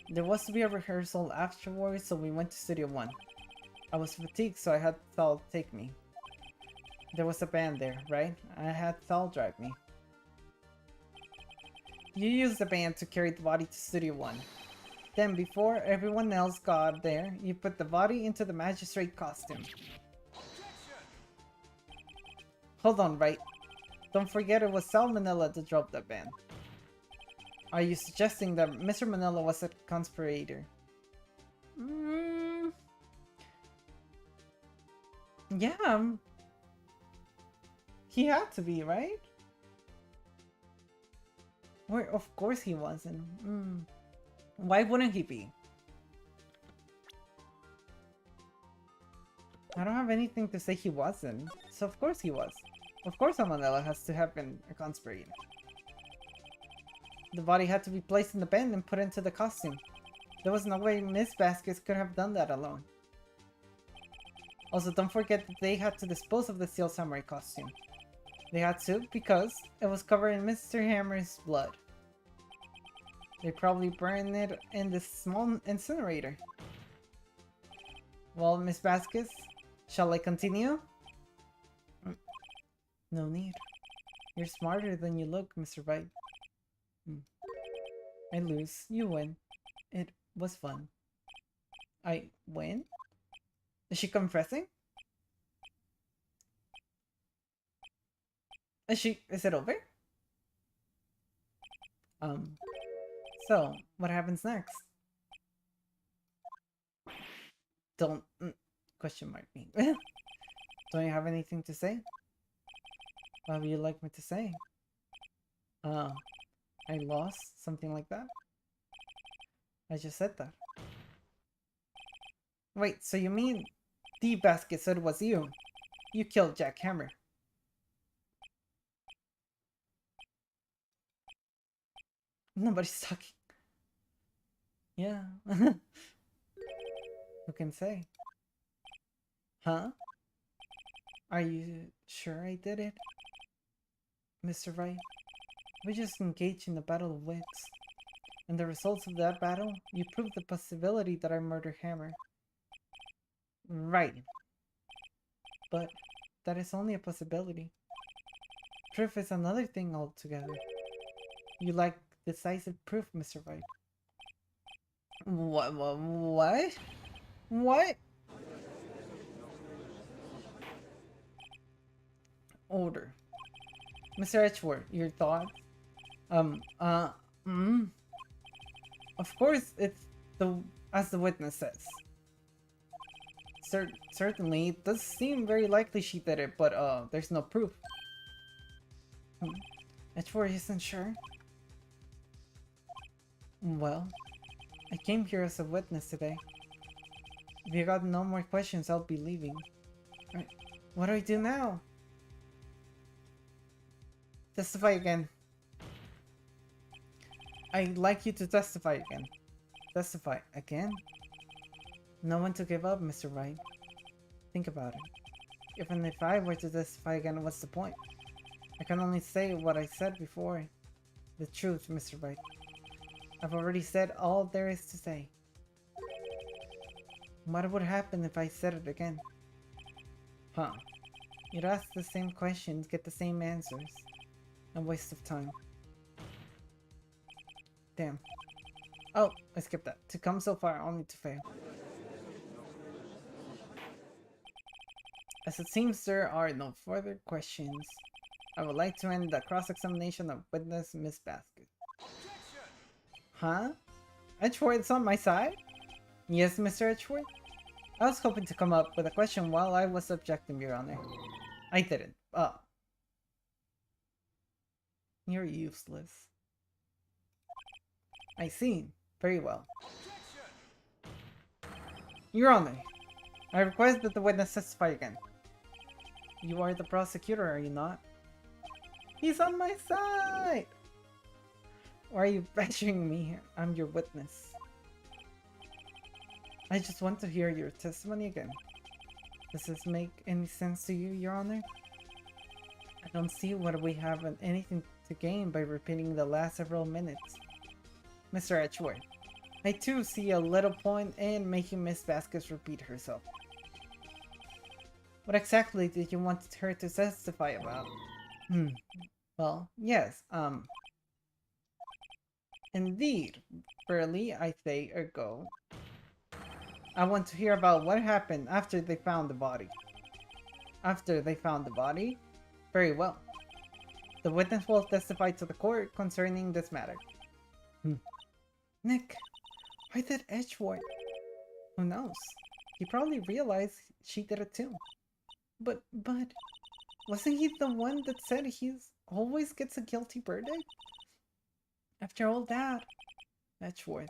There was to be a rehearsal afterwards, so we went to Studio 1. I was fatigued, so I had Thal take me. There was a band there, right? I had Thal drive me. You used the band to carry the body to Studio 1. Then, before everyone else got there, you put the body into the magistrate costume. Hold on, right? Don't forget it was Sal Manila that dropped that band. Are you suggesting that Mr. Manila was a conspirator? Yeah. He had to be, right? Well, of course he wasn't. Why wouldn't he be? I don't have anything to say he wasn't. So of course he was. Of course Manila has to have been a conspirator. The body had to be placed in the band and put into the costume. There was no way Miss Vasquez could have done that alone. Also, don't forget that they had to dispose of the Steel Samurai costume. They had to because it was covered in Mr. Hammer's blood. They probably burned it in this small incinerator. Well, Miss Vasquez, shall I continue? No need. You're smarter than you look, Mr. Wright. I lose. You win. It was fun. I win? Is she confessing? Is it over? So, what happens next? Don't, question mark me. Don't you have anything to say? What would you like me to say? I lost? Something like that? I just said that. Wait, so you mean the Basket said it was you? You killed Jack Hammer. Nobody's talking. Yeah. Who can say? Huh? Are you sure I did it? Mr. Wright, we just engaged in a battle of wits. And the results of that battle, you proved the possibility that I murdered Hammer. Right. But that is only a possibility. Proof is another thing altogether. You like decisive proof, Mr. Wright. What? What? Order. Mr. Edgeworth, your thoughts? Of course, it's as the witness says. Certainly, it does seem very likely she did it, but there's no proof. Edgeworth isn't sure. Well, I came here as a witness today. If you got no more questions, I'll be leaving. Alright, what do I do now? Testify again. I'd like you to testify again. Testify again? No one to give up, Mr. Wright. Think about it. Even if I were to testify again, what's the point? I can only say what I said before. The truth, Mr. Wright. I've already said all there is to say. What would happen if I said it again? Huh. You'd ask the same questions, get the same answers. A waste of time. Damn. Oh, I skipped that. To come so far, only to fail. As it seems there are no further questions, I would like to end the cross-examination of witness Miss Vasquez. Huh? Edgeworth's on my side? Yes, Mr. Edgeworth? I was hoping to come up with a question while I was objecting, Your Honor. I didn't. Oh. You're useless. I see. Very well. Your Honor, I request that the witness testify again. You are the prosecutor, are you not? He's on my side! Why are you pressuring me? I'm your witness. I just want to hear your testimony again. Does this make any sense to you, Your Honor? I don't see what we have anything to gain by repeating the last several minutes. Mr. Edgeworth, I too see a little point in making Miss Vasquez repeat herself. What exactly did you want her to testify about? Well, yes, indeed, barely I say ago. I want to hear about what happened after they found the body. After they found the body? Very well. The witness will testify to the court concerning this matter. Nick, why did Edgeworth? Who knows? He probably realized she did it too. But, wasn't he the one that said he's always gets a guilty verdict? After all that, Edgeworth.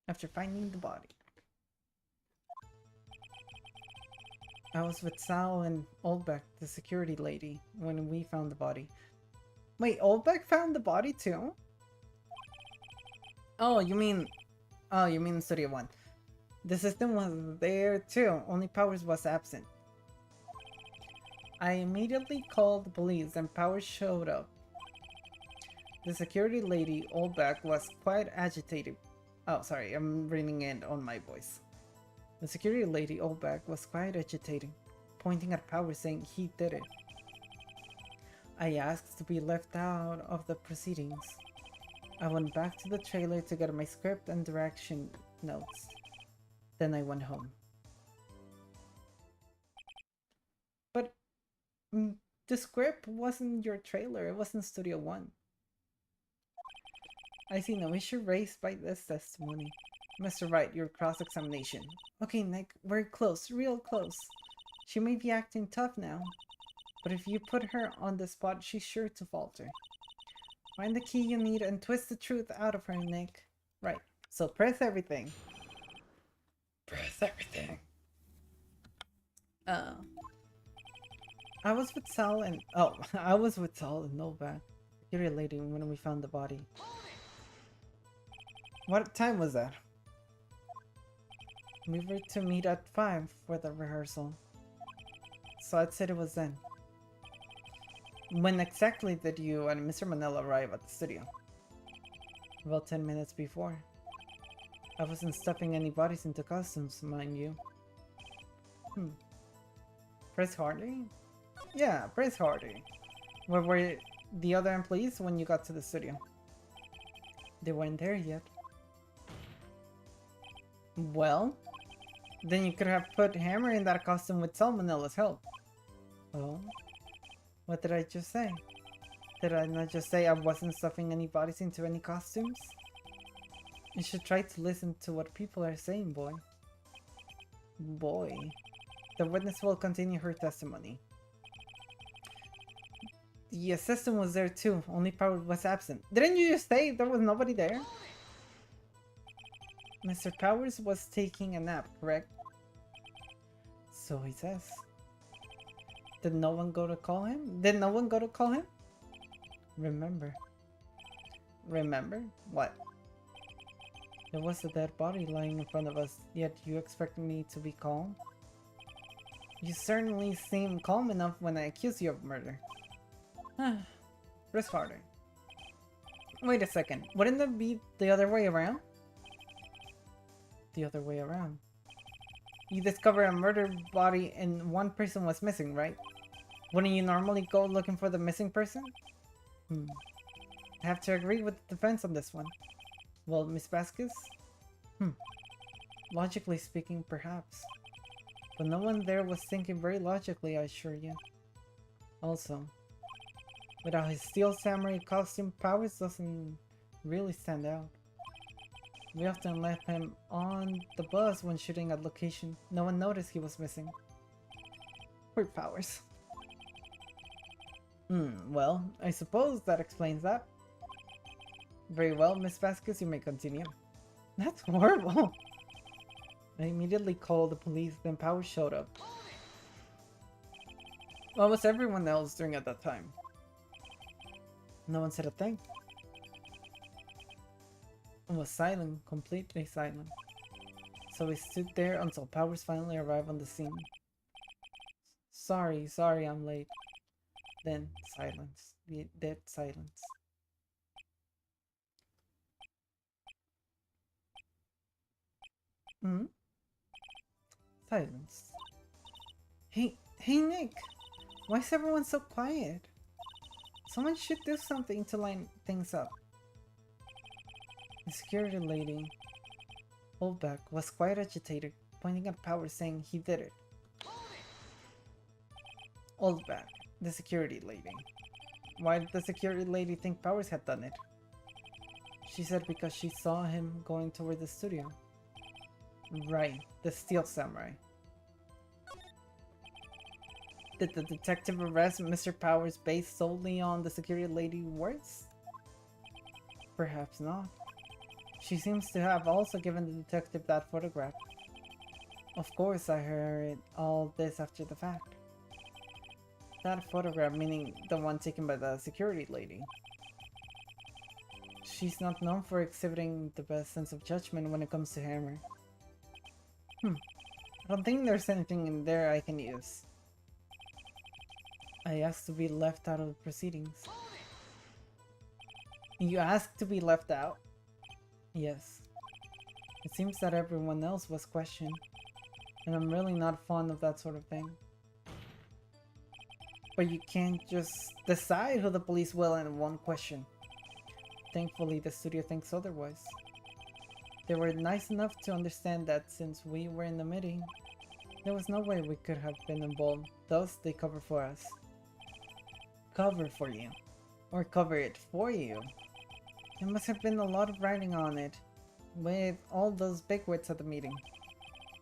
After finding the body. I was with Sal and Oldbeck, the security lady, when we found the body. Wait, Oldbeck found the body too? Oh, you mean Studio 1. The system was there too, only Powers was absent. I immediately called the police and Powers showed up. The security lady, Oldbeck, was quite agitated. Oh, sorry, I'm reading it on my voice. The security lady, Oldbeck, was quite agitated, pointing at Powers saying he did it. I asked to be left out of the proceedings. I went back to the trailer to get my script and direction notes. Then I went home. But the script wasn't your trailer, it wasn't Studio 1. I see no issue raised by this testimony. Mr. Wright, your cross-examination. Okay, Nick, we're close, real close. She may be acting tough now, but if you put her on the spot, she's sure to falter. Find the key you need and twist the truth out of her, Nick. Right, so press everything. Press everything. I was with Sal and Novak, security lady, when we found the body. What time was that? We were to meet at 5 for the rehearsal. So I'd said it was then. When exactly did you and Mr. Manila arrive at the studio? About 10 minutes before. I wasn't stuffing any bodies into costumes, mind you. Press Hardy? Yeah, Press Hardy. Where were the other employees when you got to the studio? They weren't there yet. Well, then you could have put Hammer in that costume with Salmonella's help. Oh? What did I just say? Did I not just say I wasn't stuffing any bodies into any costumes? You should try to listen to what people are saying, boy. Boy. The witness will continue her testimony. The assistant was there too, only Power was absent. Didn't you just say there was nobody there? Mr. Powers was taking a nap, correct? So he says. Did no one go to call him? Did no one go to call him? Remember. Remember? What? There was a dead body lying in front of us, yet you expect me to be calm? You certainly seem calm enough when I accuse you of murder. Press harder. Wait a second, wouldn't that be the other way around? The other way around. You discover a murdered body and one person was missing, right? Wouldn't you normally go looking for the missing person? I have to agree with the defense on this one. Well, Miss Vasquez? Logically speaking, perhaps. But no one there was thinking very logically, I assure you. Also, without his steel samurai costume, Powers doesn't really stand out. We often left him on the bus when shooting at location. No one noticed he was missing. Poor Powers. Well, I suppose that explains that. Very well, Miss Vasquez, you may continue. That's horrible. I immediately called the police, then Powers showed up. What was everyone else doing at that time? No one said a thing. It was silent, completely silent. So we stood there until Powers finally arrived on the scene. Sorry, I'm late. Then silence. Dead silence. Silence. Hey Nick! Why is everyone so quiet? Someone should do something to line things up. The security lady, Oldback, was quite agitated, pointing at Powers saying he did it. Oldback, the security lady. Why did the security lady think Powers had done it? She said because she saw him going toward the studio. Right, the Steel Samurai. Did the detective arrest Mr. Powers based solely on the security lady's words? Perhaps not. She seems to have also given the detective that photograph. Of course, I heard all this after the fact. That photograph, meaning the one taken by the security lady. She's not known for exhibiting the best sense of judgment when it comes to Hammer. I don't think there's anything in there I can use. I asked to be left out of the proceedings. You asked to be left out? Yes. It seems that everyone else was questioned, and I'm really not fond of that sort of thing. But you can't just decide who the police will in one question. Thankfully, the studio thinks otherwise. They were nice enough to understand that since we were in the meeting, there was no way we could have been involved, thus they cover for us. Cover for you. Or cover it for you. There must have been a lot of writing on it, with all those bigwigs at the meeting.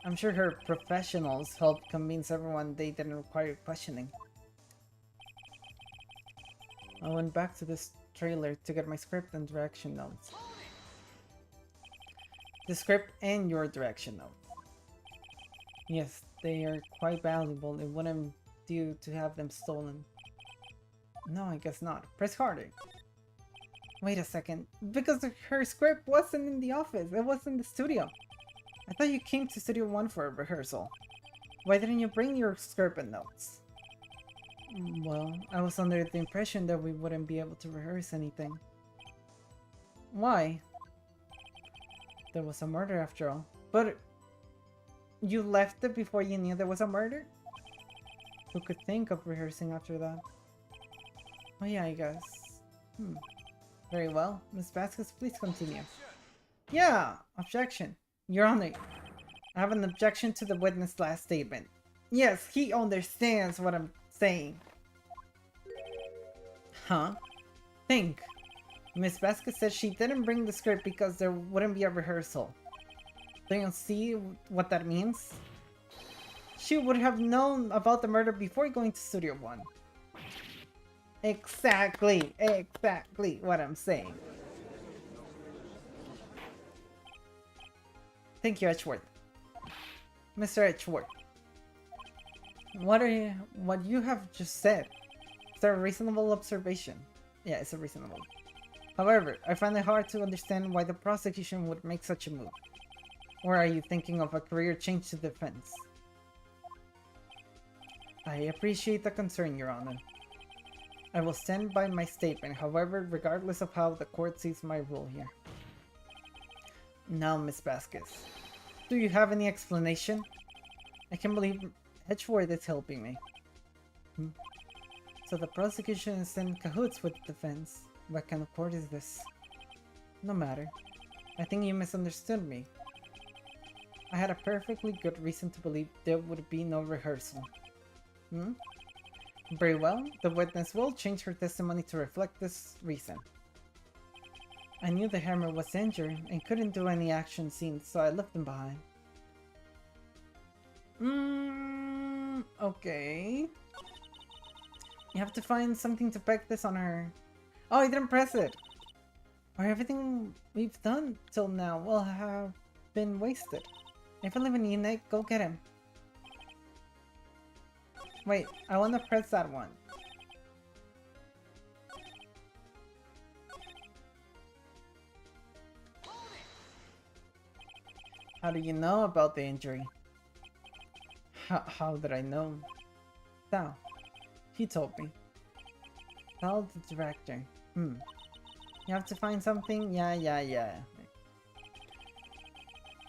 I'm sure her professionals helped convince everyone they didn't require questioning. I went back to this trailer to get my script and direction notes. The script and your direction notes. Yes, they are quite valuable. It wouldn't do to have them stolen. No, I guess not. Press harder. Wait a second. Because her script wasn't in the office. It was in the studio. I thought you came to Studio 1 for a rehearsal. Why didn't you bring your script and notes? Well, I was under the impression that we wouldn't be able to rehearse anything. Why? There was a murder after all. But you left it before you knew there was a murder? Who could think of rehearsing after that? Oh yeah, I guess. Very well. Miss Vasquez, please continue. Yeah! Objection. Your Honor, I have an objection to the witness' last statement. Yes, he understands what I'm saying. Huh? Think. Miss Vasquez said she didn't bring the script because there wouldn't be a rehearsal. Don't you see what that means? She would have known about the murder before going to Studio One. Exactly what I'm saying. Thank you, Edgeworth. Mr. Edgeworth. What you have just said? Is that a reasonable observation? Yeah, it's a reasonable. However, I find it hard to understand why the prosecution would make such a move. Or are you thinking of a career change to defense? I appreciate the concern, Your Honor. I will stand by my statement, however, regardless of how the court sees my role here. Now, Miss Vasquez, do you have any explanation? I can't believe Edgeworth is helping me. So the prosecution is in cahoots with the defense. What kind of court is this? No matter. I think you misunderstood me. I had a perfectly good reason to believe there would be no rehearsal. Very well, the witness will change her testimony to reflect this reason. I knew the hammer was injured and couldn't do any action scenes, so I left him behind. Okay. You have to find something to peg this on her. Oh, I didn't press it! Or everything we've done till now will have been wasted. If I live in Nick, go get him. Wait, I want to press that one. How do you know about the injury? How did I know? Sal. He told me. Sal, the director. You have to find something? Yeah.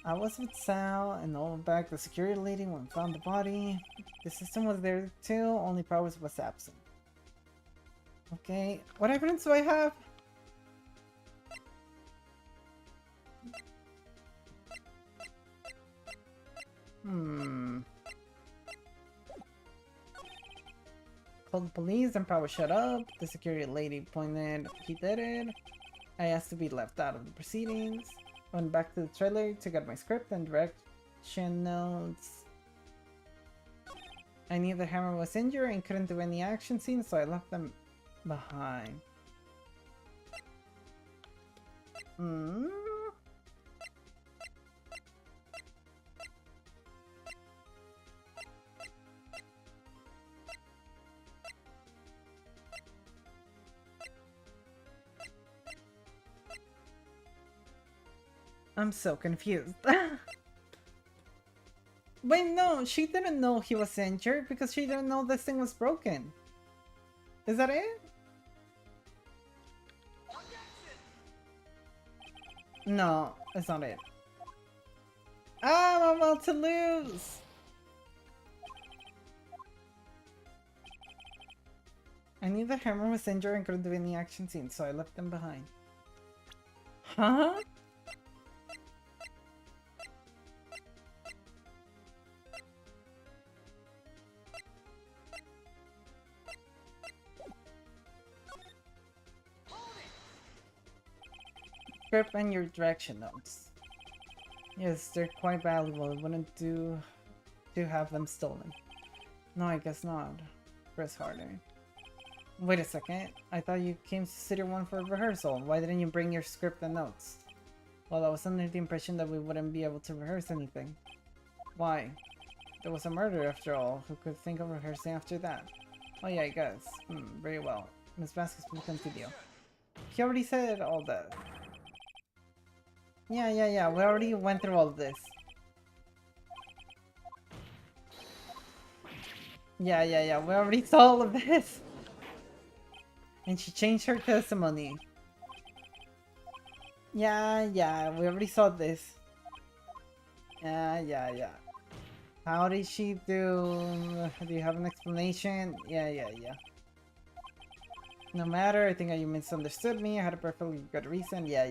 I was with Sal and all back the security lady when we found the body. The system was there too, only Powers was absent. Okay, what evidence do I have? Called the police and Power shut up. The security lady pointed he did it. I asked to be left out of the proceedings. Went back to the trailer to get my script and direction notes. I knew the hammer was injured and couldn't do any action scenes, so I left them behind. I'm so confused. Wait, no, she didn't know he was injured because she didn't know this thing was broken. Is that it? No, it's not it. I'm about to lose! I knew the hammer was injured and couldn't do any action scenes, so I left them behind. Huh? Script and your direction notes. Yes, they're quite valuable. It wouldn't do to have them stolen. No, I guess not. Press harder. Wait a second. I thought you came to City 1 for a rehearsal. Why didn't you bring your script and notes? Well, I was under the impression that we wouldn't be able to rehearse anything. Why? There was a murder after all. Who could think of rehearsing after that? Oh yeah, I guess. Very well. Miss Vasquez, please continue. He already said all that. Yeah. We already went through all of this. Yeah. We already saw all of this. And she changed her testimony. Yeah. We already saw this. Yeah. How did she do? Do you have an explanation? Yeah. No matter, I think you misunderstood me. I had a perfectly good reason. Yeah.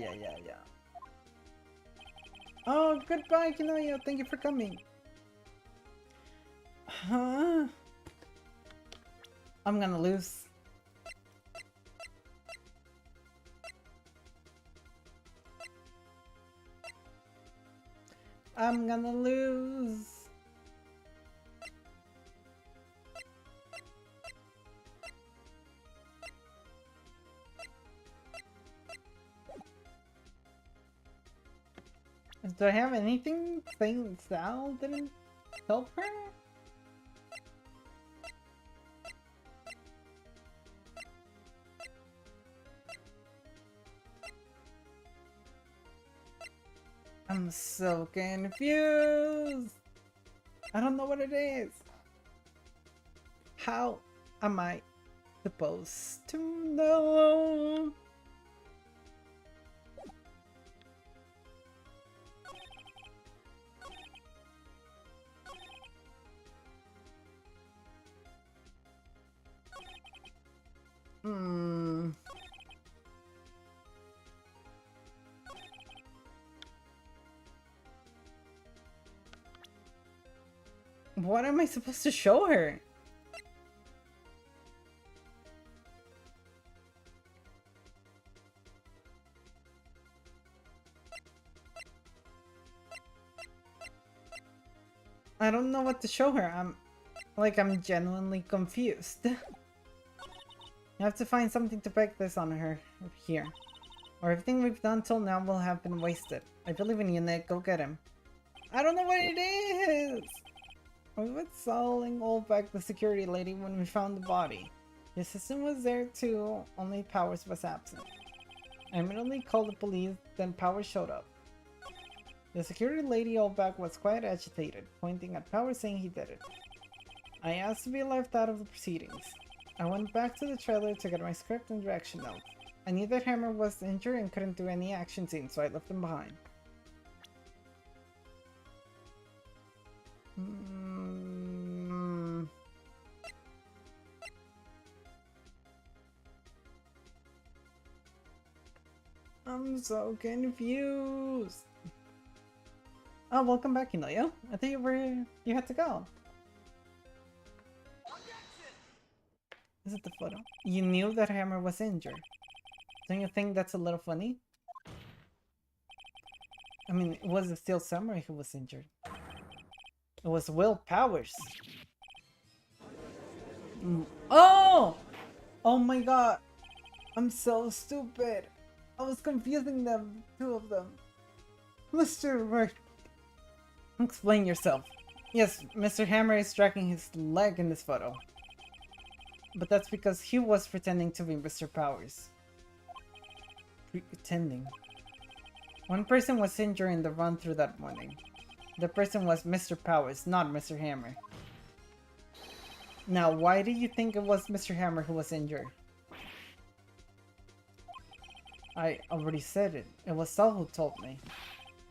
Oh, goodbye, Kinoyo. Thank you for coming. Huh? I'm gonna lose. I'm gonna lose. Do I have anything saying Sal didn't help her? I'm so confused. I don't know what it is. How am I supposed to know? What am I supposed to show her? I don't know what to show her. I'm genuinely confused. You have to find something to peg this on her here. Or everything we've done till now will have been wasted. I believe in you, Nick. Go get him. I don't know what it is! We were calling all back the security lady when we found the body. The assistant was there too, only Powers was absent. I immediately called the police, then Powers showed up. The security lady all back was quite agitated, pointing at Powers saying he did it. I asked to be left out of the proceedings. I went back to the trailer to get my script and direction note. I knew that Hammer was injured and couldn't do any action scenes, so I left him behind. I'm so confused. Oh, welcome back, Kinoyo. I thought you had to go. Is it the photo? You knew that Hammer was injured. Don't you think that's a little funny? I mean, it was the Steel Samurai who was injured. It was Will Powers. Oh! Oh my god. I'm so stupid. I was confusing them, two of them. Mr. Wright, explain yourself. Yes, Mr. Hammer is dragging his leg in this photo. But that's because he was pretending to be Mr. Powers. Pretending. One person was injured in the run-through that morning. The person was Mr. Powers, not Mr. Hammer. Now, why do you think it was Mr. Hammer who was injured? I already said it. It was Saul who told me.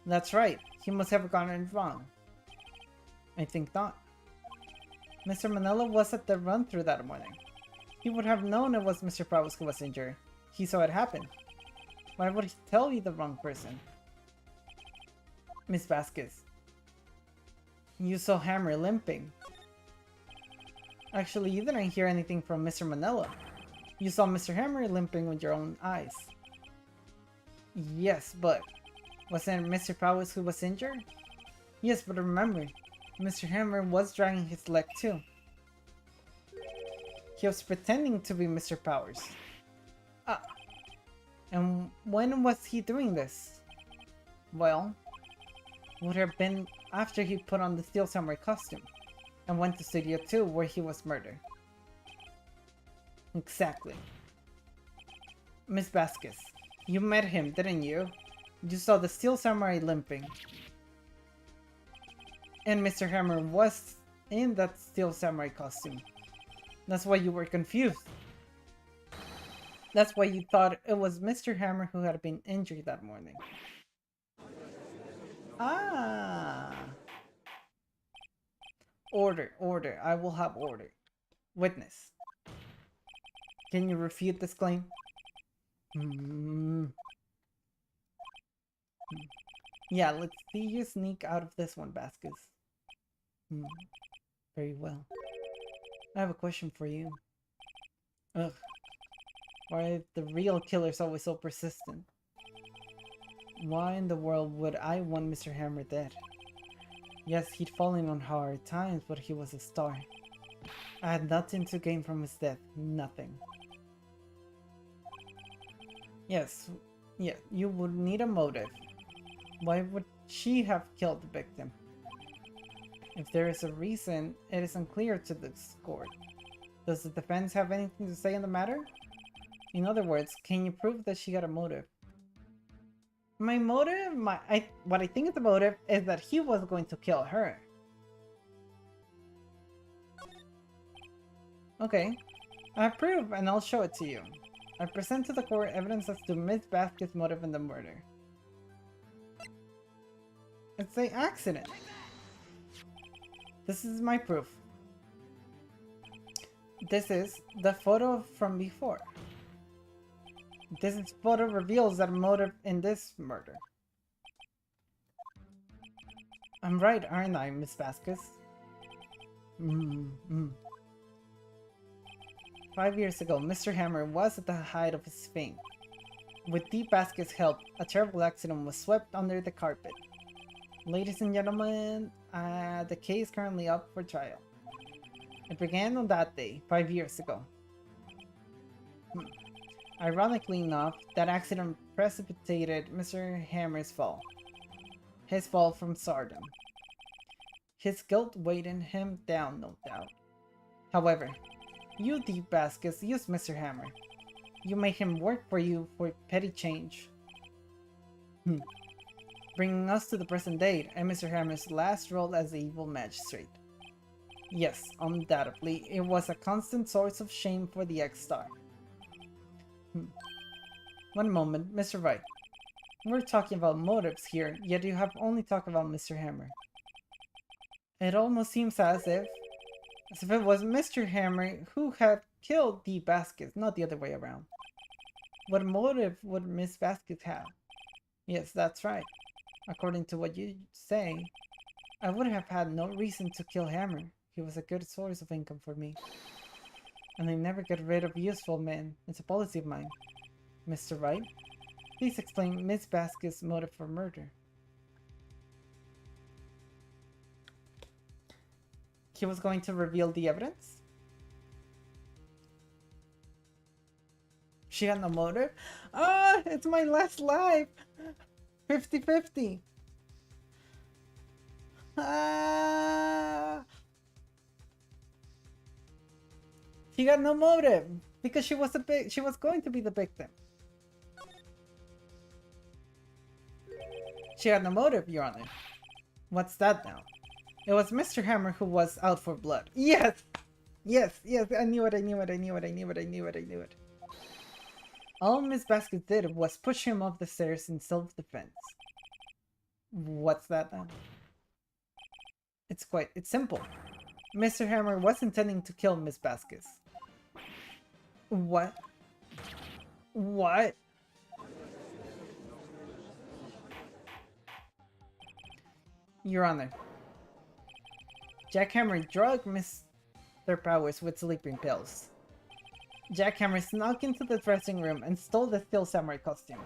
That's right. He must have gotten it wrong. I think not. Mr. Manila was at the run-through that morning. He would have known it was Mr. Powers who was injured. He saw it happen. Why would he tell you the wrong person? Miss Vasquez. You saw Hammer limping. Actually, you didn't hear anything from Mr. Manila. You saw Mr. Hammer limping with your own eyes. Yes, but wasn't it Mr. Powers who was injured? Yes, but remember, Mr. Hammer was dragging his leg too. He was pretending to be Mr. Powers. And when was he doing this? Well, would have been after he put on the Steel Samurai costume and went to Studio 2 where he was murdered. Exactly. Miss Vasquez, you met him, didn't you? You saw the Steel Samurai limping. And Mr. Hammer was in that steel samurai costume. That's why you were confused. That's why you thought it was Mr. Hammer who had been injured that morning. Ah. Order, order. I will have order. Witness. Can you refute this claim? Yeah, let's see you sneak out of this one, Vasquez. Very well. I have a question for you. Ugh. Why are the real killers always so persistent? Why in the world would I want Mr. Hammer dead? Yes, he'd fallen on hard times, but he was a star. I had nothing to gain from his death. Nothing. Yes, yeah, you would need a motive. Why would she have killed the victim? If there is a reason, it is unclear to this court. Does the defense have anything to say on the matter? In other words, can you prove that she had a motive? My motive, what I think is the motive is that he was going to kill her. Okay, I have proof and I'll show it to you. I present to the court evidence as to Miss Vasquez's motive in the murder. It's an accident. This is my proof. This is the photo from before. This photo reveals that motive in this murder. I'm right, aren't I, Miss Vasquez? 5 years ago, Mr. Hammer was at the height of his fame. With Deep Vasquez's help, a terrible accident was swept under the carpet. Ladies and gentlemen, the case is currently up for trial. It began on that day, 5 years ago. Ironically enough, that accident precipitated Mr. Hammer's fall. His fall from stardom. His guilt weighed him down, no doubt. However, you, Deep Vasquez, used Mr. Hammer. You made him work for you for petty change. Bringing us to the present date and Mr. Hammer's last role as the evil magistrate. Yes, undoubtedly, it was a constant source of shame for the ex-star. One moment, Mr. Wright. We're talking about motives here, yet you have only talked about Mr. Hammer. It almost seems as if it was Mr. Hammer who had killed Deep Vasquez, not the other way around. What motive would Miss Vasquez have? Yes, that's right. According to what you say, I would have had no reason to kill Hammer. He was a good source of income for me. And I never get rid of useful men. It's a policy of mine. Mr. Wright, please explain Miss Vasquez's motive for murder. He was going to reveal the evidence? She had no motive? Ah, it's my last life! 50-50! Ah! She got no motive because she was going to be the victim. She had no motive, Your Honor. What's that now? It was Mr. Hammer who was out for blood. Yes! Yes, yes, I knew it, I knew it, I knew it, I knew it, I knew it, I knew it. All Miss Vasquez did was push him off the stairs in self-defense. What's that now? It's simple. Mr. Hammer was intending to kill Miss Vasquez. What? What? Your Honor, Jack Hammer drugged Mr. Powers with sleeping pills. Jack Hammer snuck into the dressing room and stole the Steel Samurai costume.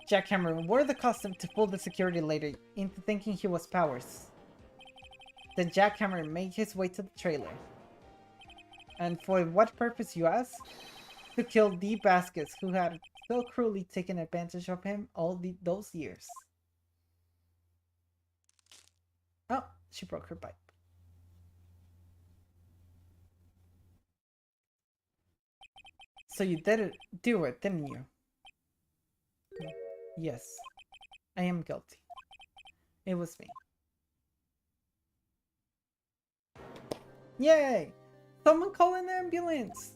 Jack Hammer wore the costume to fool the security lady into thinking he was Powers. Then Jack Hammer made his way to the trailer. And for what purpose, you ask? To kill Deep Vasquez, who had so cruelly taken advantage of him all those years. Oh, she broke her pipe. So you did do it, didn't you? Yes, I am guilty. It was me. Yay! Someone call an ambulance!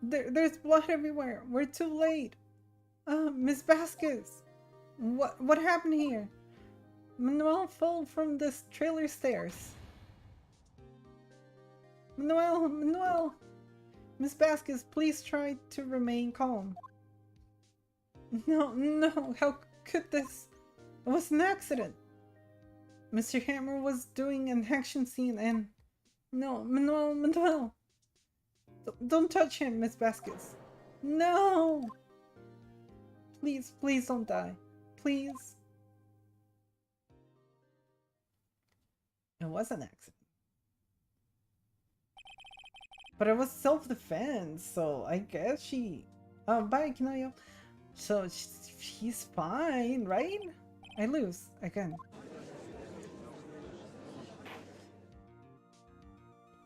There's blood everywhere. We're too late. Miss Vasquez. What happened here? Manuel fell from this trailer stairs. Manuel! Miss Vasquez, please try to remain calm. No, how could this? It was an accident. Mr. Hammer was doing an action scene and... No, Manuel! Don't touch him, Miss Vasquez. No! Please don't die. Please. It was an accident. But it was self-defense, so I guess she... bye, Kinoyo. So, she's fine, right? I lose, again.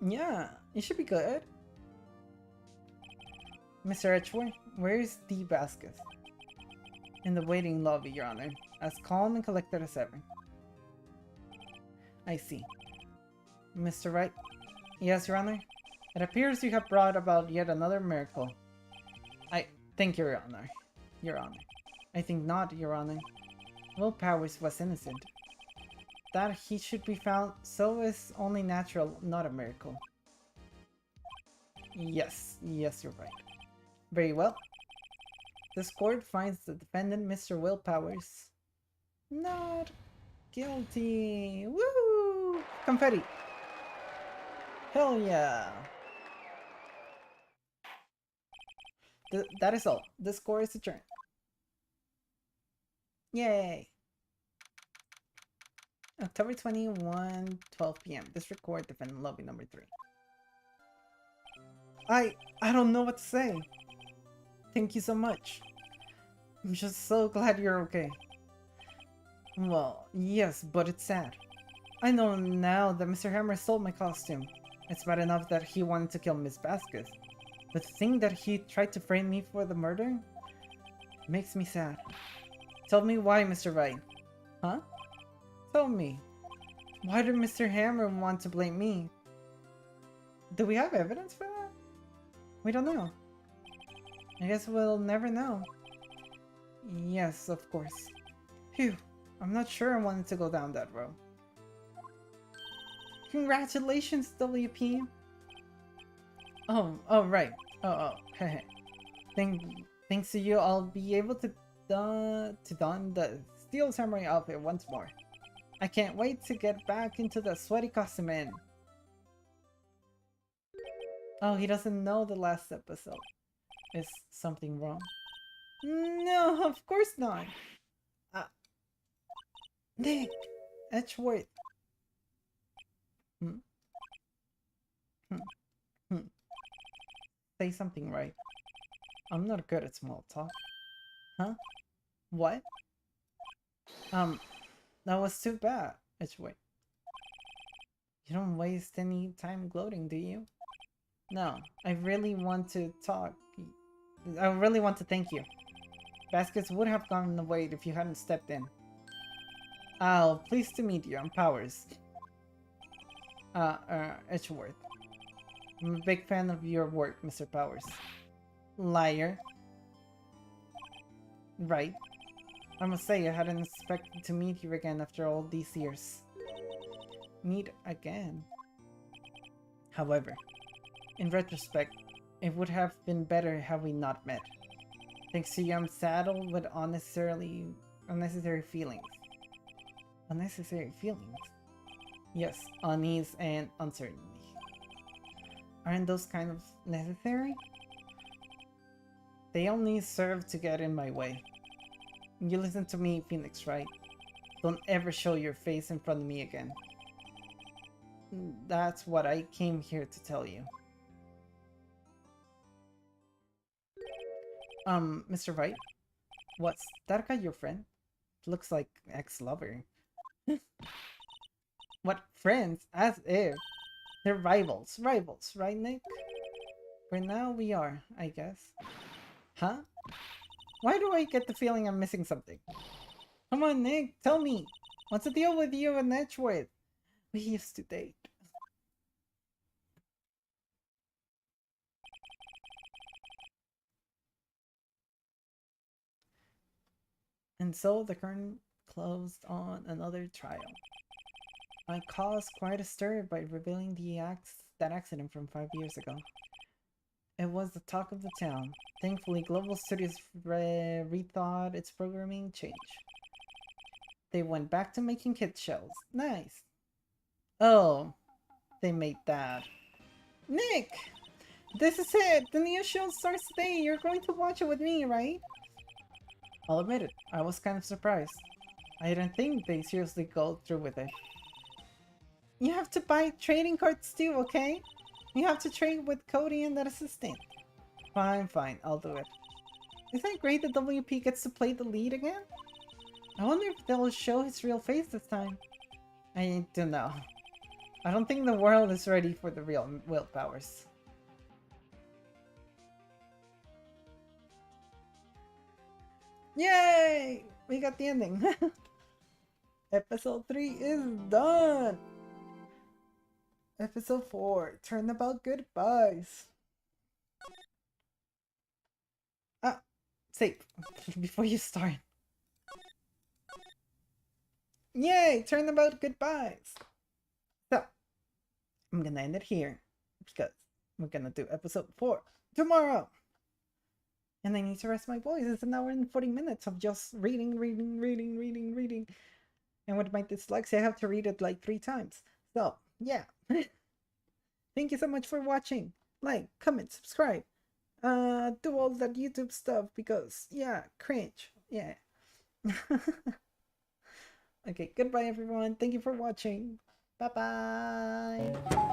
Yeah, it should be good. Mr. Edgeworth, where's D. Vasquez? In the waiting lobby, Your Honor. As calm and collected as ever. I see. Mr. Wright? Yes, Your Honor? It appears you have brought about yet another miracle. I thank you, Your Honor. Your Honor. I think not, Your Honor. Will Powers was innocent. That he should be found so is only natural, not a miracle. Yes, you're right. Very well. This court finds the defendant, Mr. Will Powers, not guilty. Woo! Confetti! Hell yeah! That is all. This court is adjourned. Yay! October 21, 12 p.m. District Court, defendant lobby number 3. I don't know what to say. Thank you so much. I'm just so glad you're okay. Well, yes, but it's sad. I know now that Mr. Hammer stole my costume. It's bad enough that he wanted to kill Miss Vasquez. But the thing that he tried to frame me for the murder makes me sad. Tell me why, Mr. Wright. Huh? Tell me. Why did Mr. Hammer want to blame me? Do we have evidence for that? We don't know. I guess we'll never know. Yes, of course. Phew. I'm not sure I wanted to go down that road. Congratulations, WP! Oh, right. Hehe. Thanks to you, I'll be able to don the Steel Samurai outfit once more. I can't wait to get back into the sweaty costume in. Oh, he doesn't know the last episode. Is something wrong? No, of course not. Nick! Edgeworth! Say something right. I'm not good at small talk. Huh? What? That was too bad. Edgeworth. You don't waste any time gloating, do you? No, I really want to talk. I really want to thank you. Vasquez would have gone away if you hadn't stepped in. Oh, pleased to meet you. I'm Powers. Edgeworth. I'm a big fan of your work, Mr. Powers. Liar. Right. I must say, I hadn't expected to meet you again after all these years. Meet again? However, in retrospect, it would have been better had we not met. Thanks to you, I'm saddled with unnecessary feelings. Unnecessary feelings? Yes, unease and uncertainty. Aren't those kind of necessary? They only serve to get in my way. You listen to me, Phoenix, right? Don't ever show your face in front of me again. That's what I came here to tell you. Mr. Wright? What's that guy your friend? Looks like ex-lover. What friends? As if. They're rivals, right, Nick? For now, we are, I guess. Huh? Why do I get the feeling I'm missing something? Come on, Nick, tell me. What's the deal with you and Edgeworth? We used to date. And so the curtain closed on another trial. I caused quite a stir by revealing that accident from 5 years ago. It was the talk of the town. Thankfully, Global Studios rethought its programming change. They went back to making kids shows. Nice. Oh, they made that. Nick! This is it! The new show starts today! You're going to watch it with me, right? I'll admit it, I was kind of surprised. I didn't think they'd seriously go through with it. You have to buy trading cards too, okay? You have to trade with Cody and that assistant. Fine, I'll do it. Isn't it great that WP gets to play the lead again? I wonder if they'll show his real face this time. I don't know. I don't think the world is ready for the real willpowers. Yay! We got the ending. Episode 3 is done! Episode 4, Turnabout Goodbyes. Save before you start. Yay! Turnabout Goodbyes! So, I'm gonna end it here because we're gonna do episode 4 tomorrow. And I need to rest my voice. It's an hour and 40 minutes of just reading. And with my dyslexia, I have to read it like 3 times. So, yeah. Thank you so much for watching. Like, comment, subscribe. Do all that YouTube stuff because, yeah, cringe. Yeah. Okay, goodbye everyone. Thank you for watching. Bye-bye.